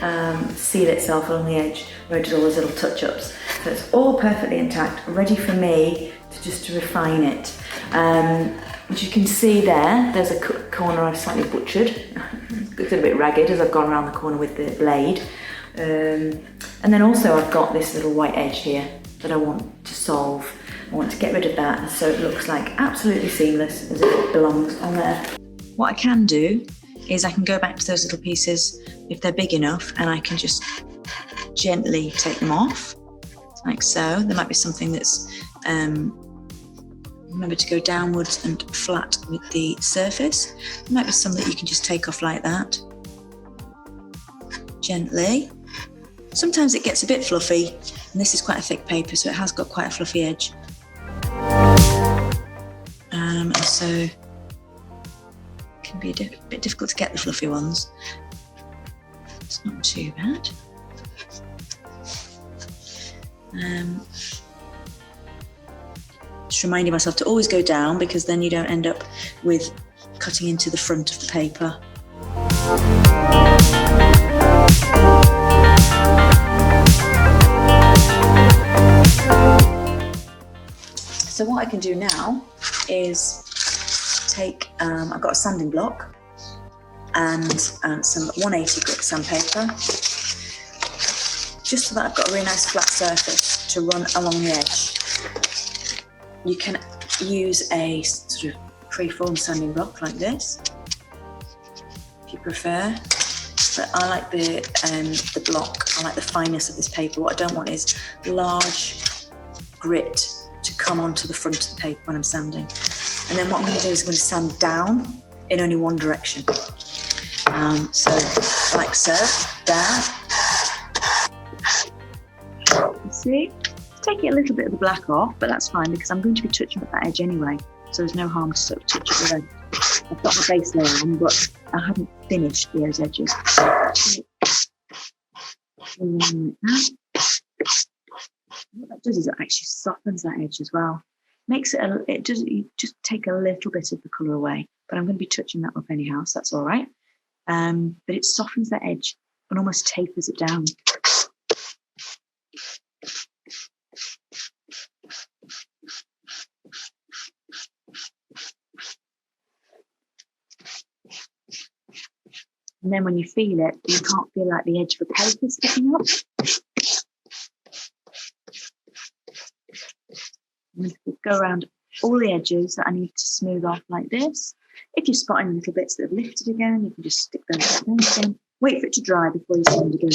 seal itself along the edge where I did all those little touch-ups. So it's all perfectly intact, ready for me to refine it. As you can see there's a corner I've slightly butchered. It's a bit ragged as I've gone around the corner with the blade. And then also I've got this little white edge here that I want to solve. I want to get rid of that so it looks like absolutely seamless as if it belongs on there. What I can do is I can go back to those little pieces if they're big enough and I can just gently take them off, like so. There might be something that's, remember to go downwards and flat with the surface. There might be some that you can just take off like that, gently. Sometimes it gets a bit fluffy, and this is quite a thick paper, so it has got quite a fluffy edge. And so it can be a bit difficult to get the fluffy ones. It's not too bad. Just reminding myself to always go down, because then you don't end up with cutting into the front of the paper. So what I can do now is take, I've got a sanding block and some 180 grit sandpaper, just so that I've got a really nice flat surface to run along the edge. You can use a sort of free-form sanding block like this, if you prefer. But I like the block, I like the fineness of this paper. What I don't want is large grit to come onto the front of the paper when I'm sanding. And then what I'm going to do is I'm going to sand down in only one direction. So like so, down. See? taking a little bit of the black off, but that's fine because I'm going to be touching up that edge anyway, so there's no harm to sort of touch it with I've got my base layer on, but I haven't finished those edges. What that does is it actually softens that edge as well. Makes it, you just take a little bit of the colour away, but I'm going to be touching that up anyhow, so that's all right. But it softens that edge and almost tapers it down. And then when you feel it, you can't feel like the edge of a paper sticking up. I'm going to go around all the edges that I need to smooth off like this. If you're spotting little bits that have lifted again, you can just stick those back down again. Wait for it to dry before you sand again.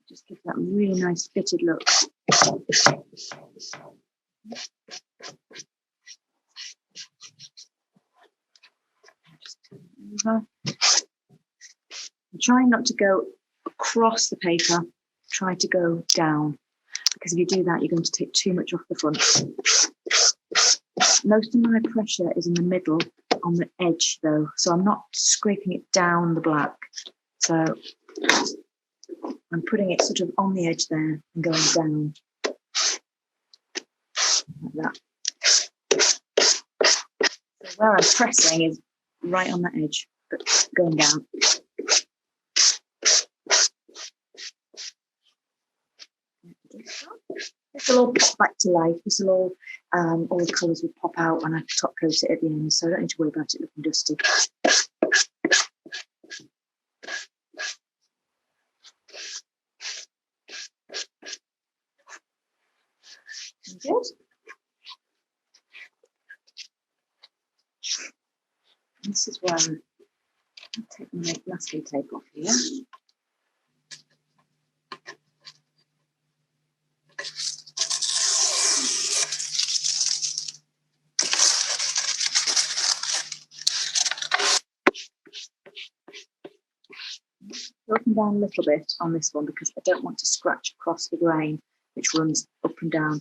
Just give that really nice fitted look. I'm trying not to go across the paper, try to go down, because if you do that, you're going to take too much off the front. Most of my pressure is in the middle on the edge though, so I'm not scraping it down the black. So I'm putting it sort of on the edge there and going down like that. So where I'm pressing is right on that edge, but going down. This will all pop back to life. This will all the colours will pop out when I top coat it at the end, so I don't need to worry about it looking dusty. Good. This is where I'll take my masking tape off here. Up and down a little bit on this one because I don't want to scratch across the grain, which runs up and down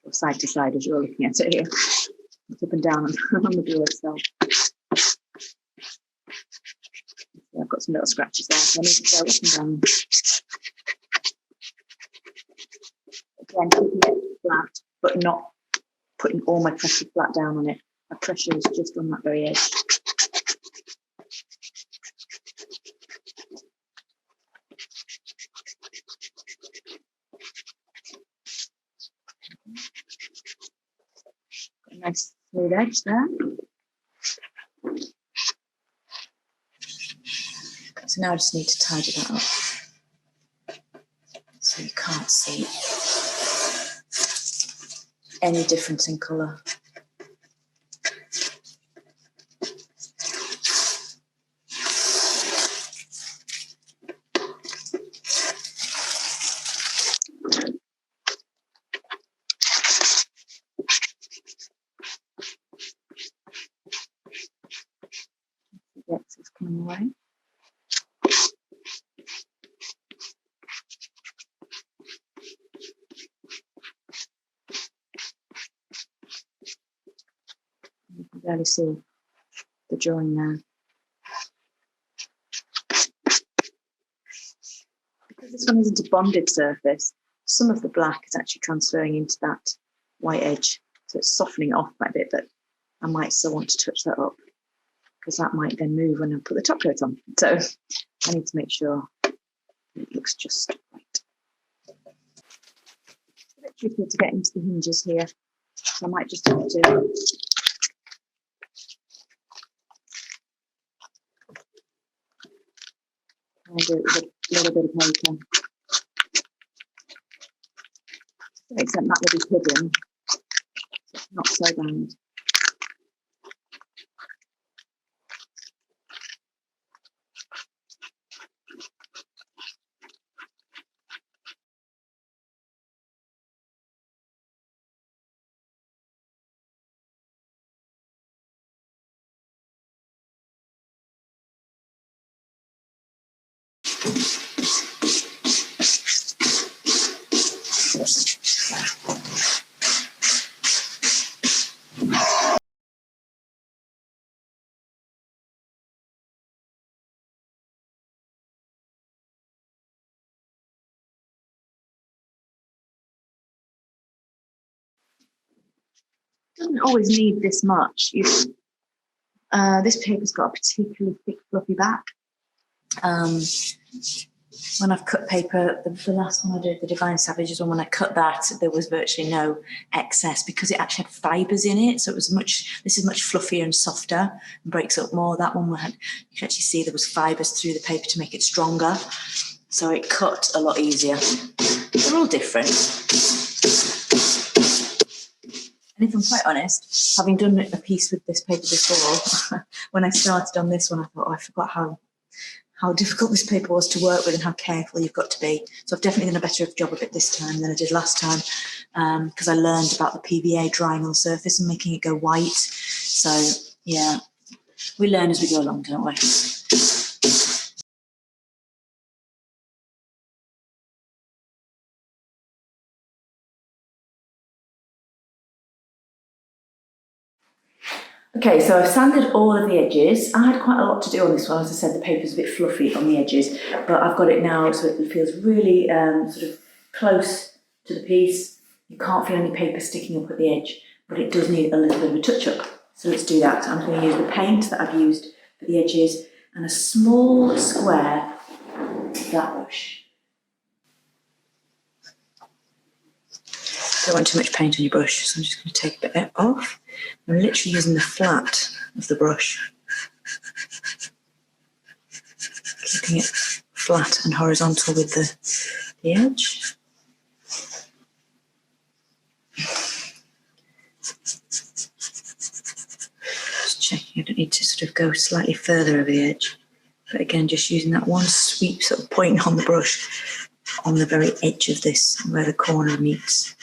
or side to side as you're looking at it here. It's up and down on the glue itself. I've got some little scratches there, so I need to go up and down. Again, keeping it flat, but not putting all my pressure flat down on it. My pressure is just on that very edge. Got a nice smooth edge there. So now I just need to tidy that up so you can't see any difference in colour. The excess coming away. You can barely see the drawing there. Because this one isn't a bonded surface, some of the black is actually transferring into that white edge. So it's softening it off quite a bit, but I might still want to touch that up because that might then move when I put the top coat on. So I need to make sure it looks just right. It's a bit tricky to get into the hinges here, so I might just have to do it with a little bit of paper. To an extent that will be hidden, so it's not so bad. Doesn't always need this much. This paper's got a particularly thick, fluffy back. When I've cut paper, the last one I did, the Divine Savages one, when I cut that, there was virtually no excess because it actually had fibres in it. So it was this is much fluffier and softer and breaks up more. That one you can actually see there was fibres through the paper to make it stronger. So it cut a lot easier. They're all different. And if I'm quite honest, having done a piece with this paper before, when I started on this one, I thought, I forgot how difficult this paper was to work with and how careful you've got to be. So I've definitely done a better job of it this time than I did last time because I learned about the PVA drying on the surface and making it go white. So, yeah, we learn as we go along, don't we? Okay, so I've sanded all of the edges. I had quite a lot to do on this one. As I said, the paper's a bit fluffy on the edges, but I've got it now so it feels really sort of close to the piece. You can't feel any paper sticking up at the edge, but it does need a little bit of a touch-up. So let's do that. I'm going to use the paint that I've used for the edges and a small square flat brush. Don't want too much paint on your brush, so I'm just going to take a bit off. I'm literally using the flat of the brush, keeping it flat and horizontal with the edge. Just checking I don't need to sort of go slightly further over the edge, but again, just using that one sweep sort of point on the brush on the very edge of this, where the corner meets.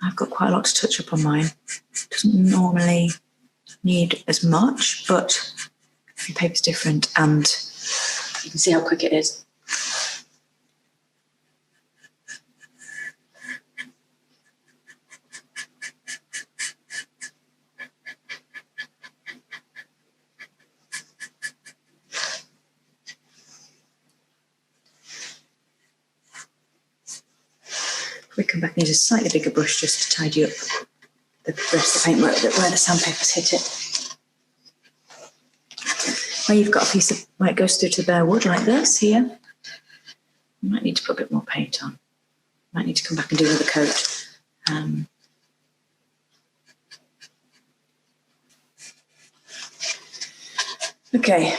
I've got quite a lot to touch up on mine. It doesn't normally need as much, but every paper's different and you can see how quick it is. We come back and use a slightly bigger brush just to tidy up the rest of the paintwork where the sandpaper's hit it. Where you've got a piece of where it goes through to the bare wood like this here, you might need to put a bit more paint on. Might need to come back and do another coat. Okay,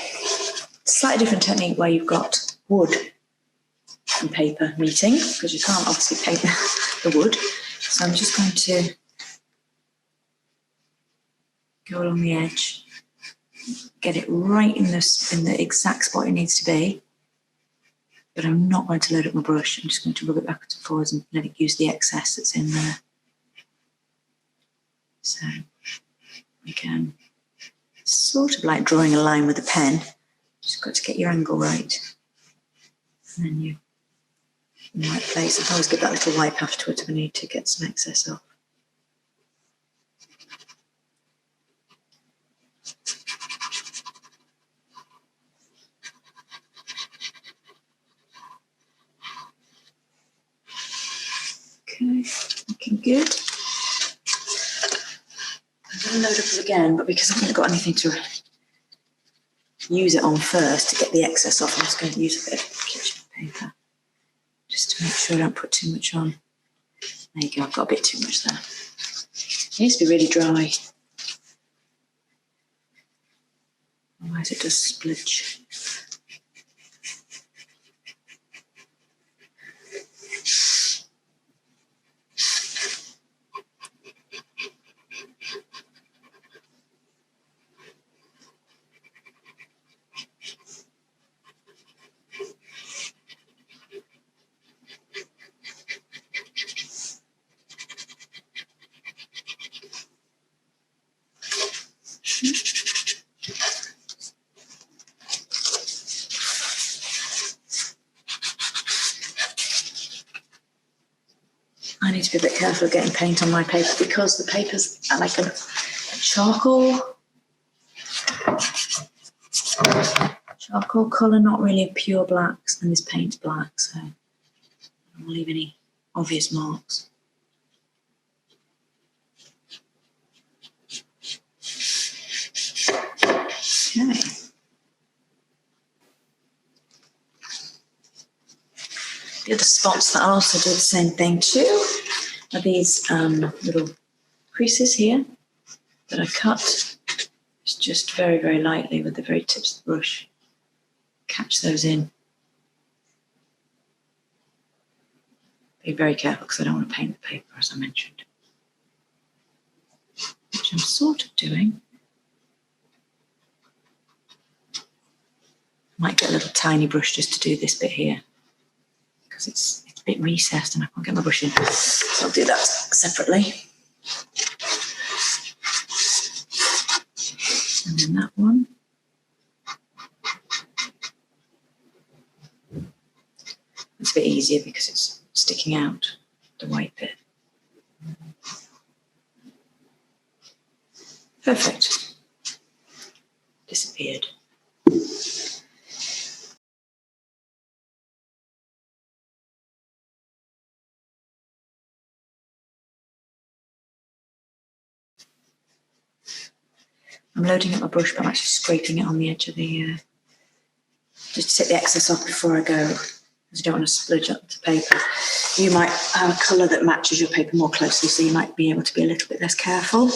slightly different technique where you've got wood and paper meeting, because you can't obviously paint the wood. So I'm just going to go along the edge, get it right in the exact spot it needs to be. But I'm not going to load up my brush. I'm just going to rub it backwards and forwards and let it use the excess that's in there. So again, sort of like drawing a line with a pen. Just got to get your angle right. And then you in the right place. I can always give that little wipe afterwards if I need to get some excess off. Okay, looking good. I'm going to load up again, but because I haven't got anything to use it on first to get the excess off, I'm just going to use a bit of kitchen paper just to make sure I don't put too much on. There you go, I've got a bit too much there. It needs to be really dry, otherwise it does splodge. I need to be a bit careful of getting paint on my paper because the papers are like a charcoal colour, not really a pure blacks, and this paint's black, so I don't leave any obvious marks. Okay. The other spots that I'll also do the same thing too are these little creases here that I cut just very, very lightly with the very tips of the brush. Catch those in. Be very careful because I don't want to paint the paper, as I mentioned. Which I'm sort of doing. I might get a little tiny brush just to do this bit here because it's a bit recessed and I can't get my brush in. So I'll do that separately. And then that one. It's a bit easier because it's sticking out, the white bit. Perfect. Disappeared. I'm loading up my brush, but I'm actually scraping it on the edge of the, just to take the excess off before I go, because you don't want to splodge up the paper. You might have a colour that matches your paper more closely, so you might be able to be a little bit less careful.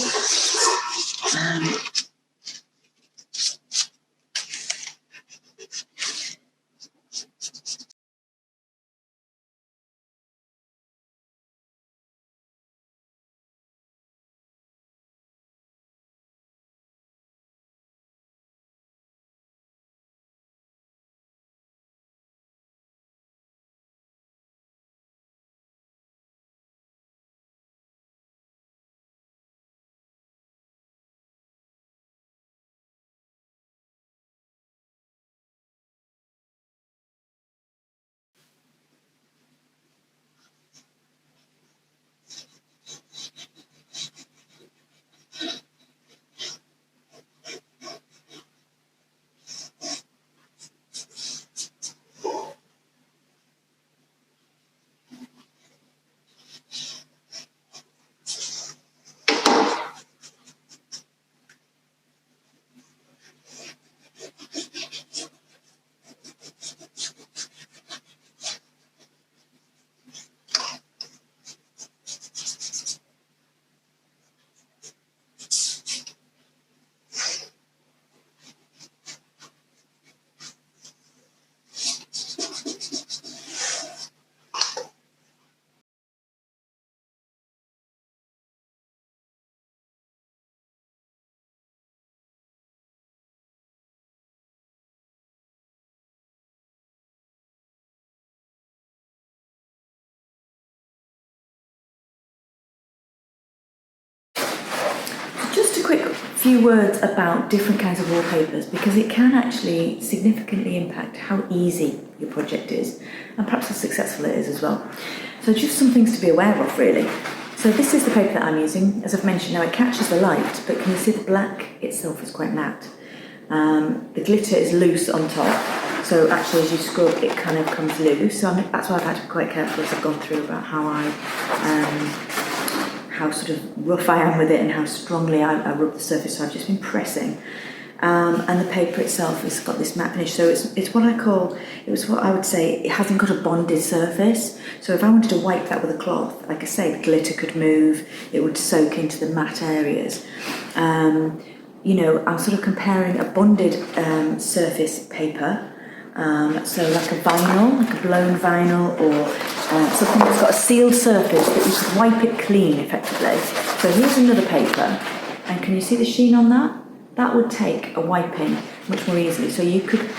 Just a quick few words about different kinds of wallpapers, because it can actually significantly impact how easy your project is and perhaps how successful it is as well. So just some things to be aware of really. So this is the paper that I'm using. As I've mentioned now, it catches the light, but can you see the black itself is quite matte. The glitter is loose on top, so actually as you scrub it kind of comes loose. So that's why I've had to be quite careful as I've gone through about how sort of rough I am with it and how strongly I rub the surface. So I've just been pressing. And the paper itself has got this matte finish. So it's what I would say, it hasn't got a bonded surface. So if I wanted to wipe that with a cloth, like I say, the glitter could move, it would soak into the matte areas. You know, I'm sort of comparing a bonded surface paper, so like a vinyl, like a blown vinyl, or something that's got a sealed surface that you could wipe it clean effectively. So here's another paper, and can you see the sheen on that? That would take a wiping much more easily. So you could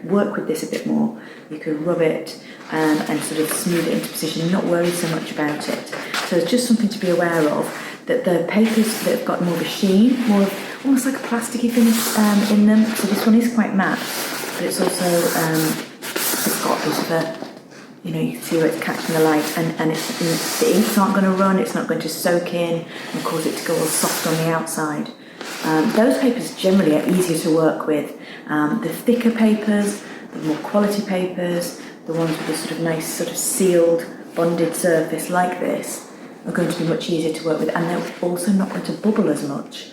work with this a bit more. You could rub it and sort of smooth it into position and not worry so much about it. So it's just something to be aware of, that the papers that have got more of a sheen, more of almost like a plasticky finish in them. So this one is quite matte, but it's also it's got a bit of a, you know, you can see where it's catching the light, and the inks aren't going to run, it's not going to soak in and cause it to go all soft on the outside. Those papers generally are easier to work with. The thicker papers, the more quality papers, the ones with a sort of nice sort of sealed, bonded surface like this are going to be much easier to work with, and they're also not going to bubble as much.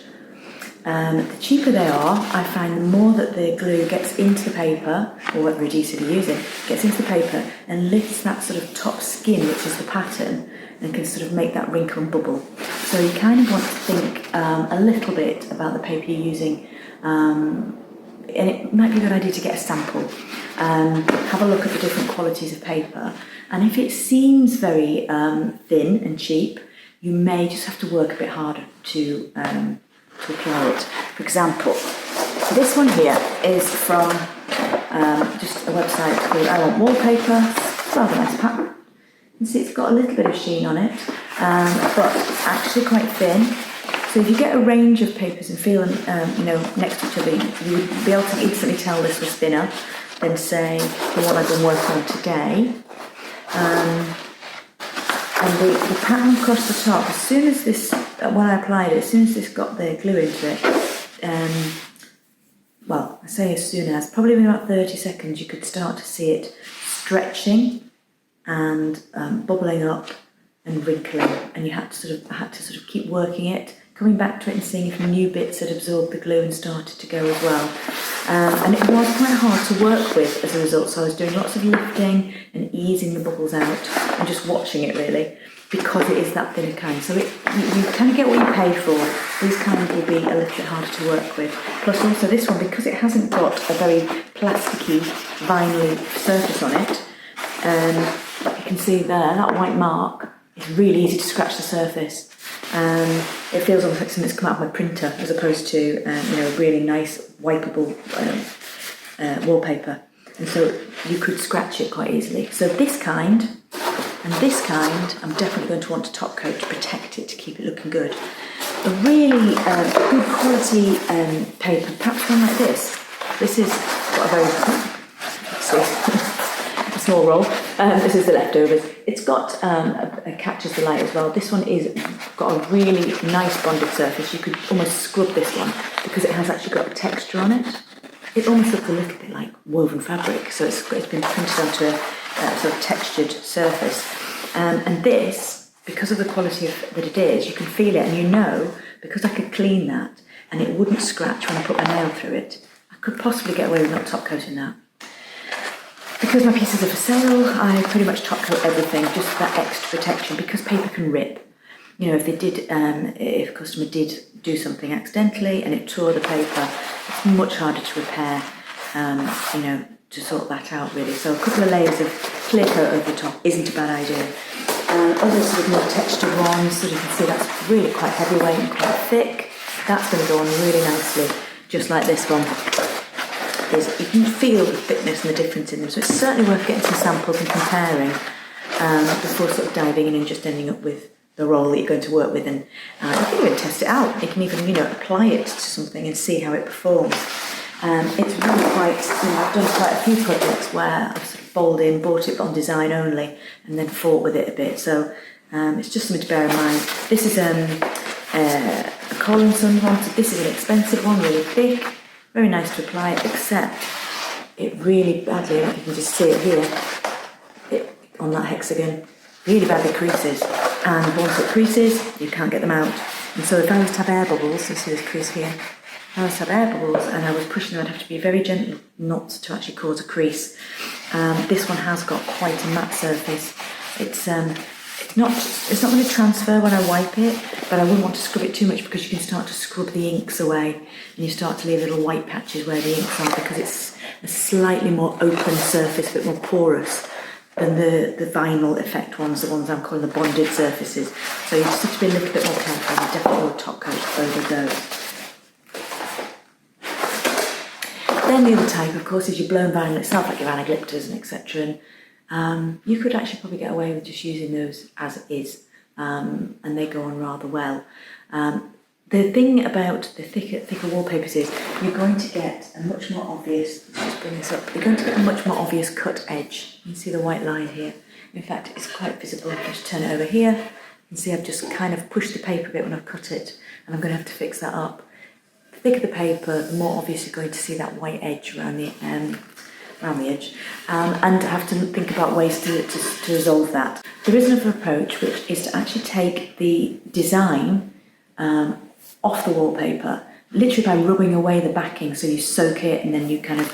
The cheaper they are, I find the more that the glue gets into the paper, or whatever adhesive you're using, gets into the paper and lifts that sort of top skin, which is the pattern, and can sort of make that wrinkle and bubble. So you kind of want to think a little bit about the paper you're using, and it might be a good idea to get a sample. Have a look at the different qualities of paper, and if it seems very thin and cheap, you may just have to work a bit harder to apply it. For example, this one here is from just a website called I Want Wallpaper. It's a rather nice pattern. You can see it's got a little bit of sheen on it, but actually quite thin. So if you get a range of papers and feel them, next to each other, you would be able to instantly tell this was thinner than, say, the one I've been working on today. And the pattern across the top, as soon as this, when I applied it, as soon as this got the glue into it, well, I say as soon as, probably in about 30 seconds, you could start to see it stretching and bubbling up and wrinkling, and you had to sort of keep working it, coming back to it and seeing if new bits had absorbed the glue and started to go as well. And it was quite hard to work with as a result, so I was doing lots of lifting and easing the bubbles out and just watching it really, because it is that thinner kind. So you kind of get what you pay for. These kind will be a little bit harder to work with. Plus also this one, because it hasn't got a very plasticky, vinyl surface on it, you can see there, that white mark, it's really easy to scratch the surface. It feels almost like something's come out of my printer, as opposed to a really nice wipeable wallpaper, and so you could scratch it quite easily. So this kind and this kind, I'm definitely going to want to top coat to protect it, to keep it looking good. A really good quality paper, perhaps one like this. This is got a very a small roll. This is the leftovers. It's got a catches the light as well. This one is got a really nice bonded surface. You could almost scrub this one because it has actually got a texture on it. It almost looks a little bit like woven fabric, so it's been printed onto a sort of textured surface. And this, because of the quality that it is, you can feel it, and you know, because I could clean that and it wouldn't scratch when I put my nail through it, I could possibly get away with not top coating that. Because my pieces are for sale, I pretty much top coat everything, just for that extra protection, because paper can rip. You know, if a customer did do something accidentally and it tore the paper, it's much harder to repair, to sort that out really. So a couple of layers of clear coat over the top isn't a bad idea. Other sort of more textured ones, so you can see that's really quite heavyweight and quite thick. That's going to go on really nicely, just like this one. You can feel the thickness and the difference in them, so it's certainly worth getting some samples and comparing before sort of diving in and just ending up with the roll that you're going to work with. And you can even test it out. You can even apply it to something and see how it performs. It's really quite, I've done quite a few projects where I've sort of bought it on design only, and then fought with it a bit. So it's just something to bear in mind. This is a Cole & Son one, so this is an expensive one, really thick. Very nice to apply, except it really badly, like you can just see it here, on that hexagon, really badly creases. And once it creases, you can't get them out. And so if I was to have air bubbles, you see this crease here, if I was to have air bubbles and I was pushing them, I'd have to be very gentle not to actually cause a crease. This one has got quite a matte surface. It's not going to transfer when I wipe it, but I wouldn't want to scrub it too much, because you can start to scrub the inks away and you start to leave little white patches where the inks are, because it's a slightly more open surface, a bit more porous than the vinyl effect ones, the ones I'm calling the bonded surfaces. So you just have to be a little bit more careful, and definitely will top coat over those. Then the other type, of course, is your blown vinyl itself, like your anaglyptas and etc. And you could actually probably get away with just using those as is, and they go on rather well. The thing about the thicker wallpapers is you're going to get a much more obvious, let's bring this up, you're going to get a much more obvious cut edge. You can see the white line here. In fact, it's quite visible. I'll just turn it over here. You can see I've just kind of pushed the paper a bit when I've cut it, and I'm going to have to fix that up. The thicker the paper, the more obvious you're going to see that white edge around the edge, and have to think about ways to resolve that. There is another approach, which is to actually take the design off the wallpaper, literally by rubbing away the backing. So you soak it and then you kind of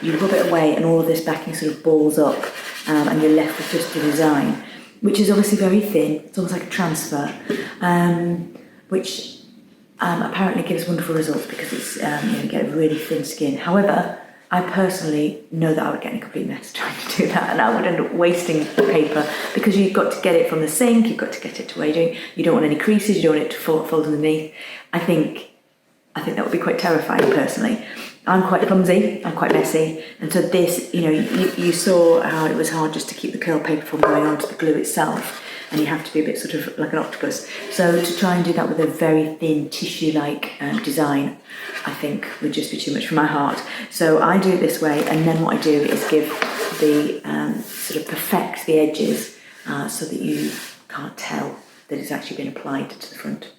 you rub it away, and all of this backing sort of balls up, and you're left with just the design, which is obviously very thin. It's almost like a transfer, which apparently gives wonderful results because it's you get a really thin skin. However, I personally know that I would get in a complete mess trying to do that, and I would end up wasting paper because you've got to get it from the sink, you've got to get it to where you're doing. You don't want any creases, you don't want it to fold underneath. I think that would be quite terrifying personally. I'm quite clumsy, I'm quite messy, and so this, you saw how it was hard just to keep the curl paper from going onto the glue itself, and you have to be a bit sort of like an octopus. So to try and do that with a very thin tissue-like design, I think would just be too much for my heart. So I do it this way, and then what I do is give the sort of perfect the edges so that you can't tell that it's actually been applied to the front.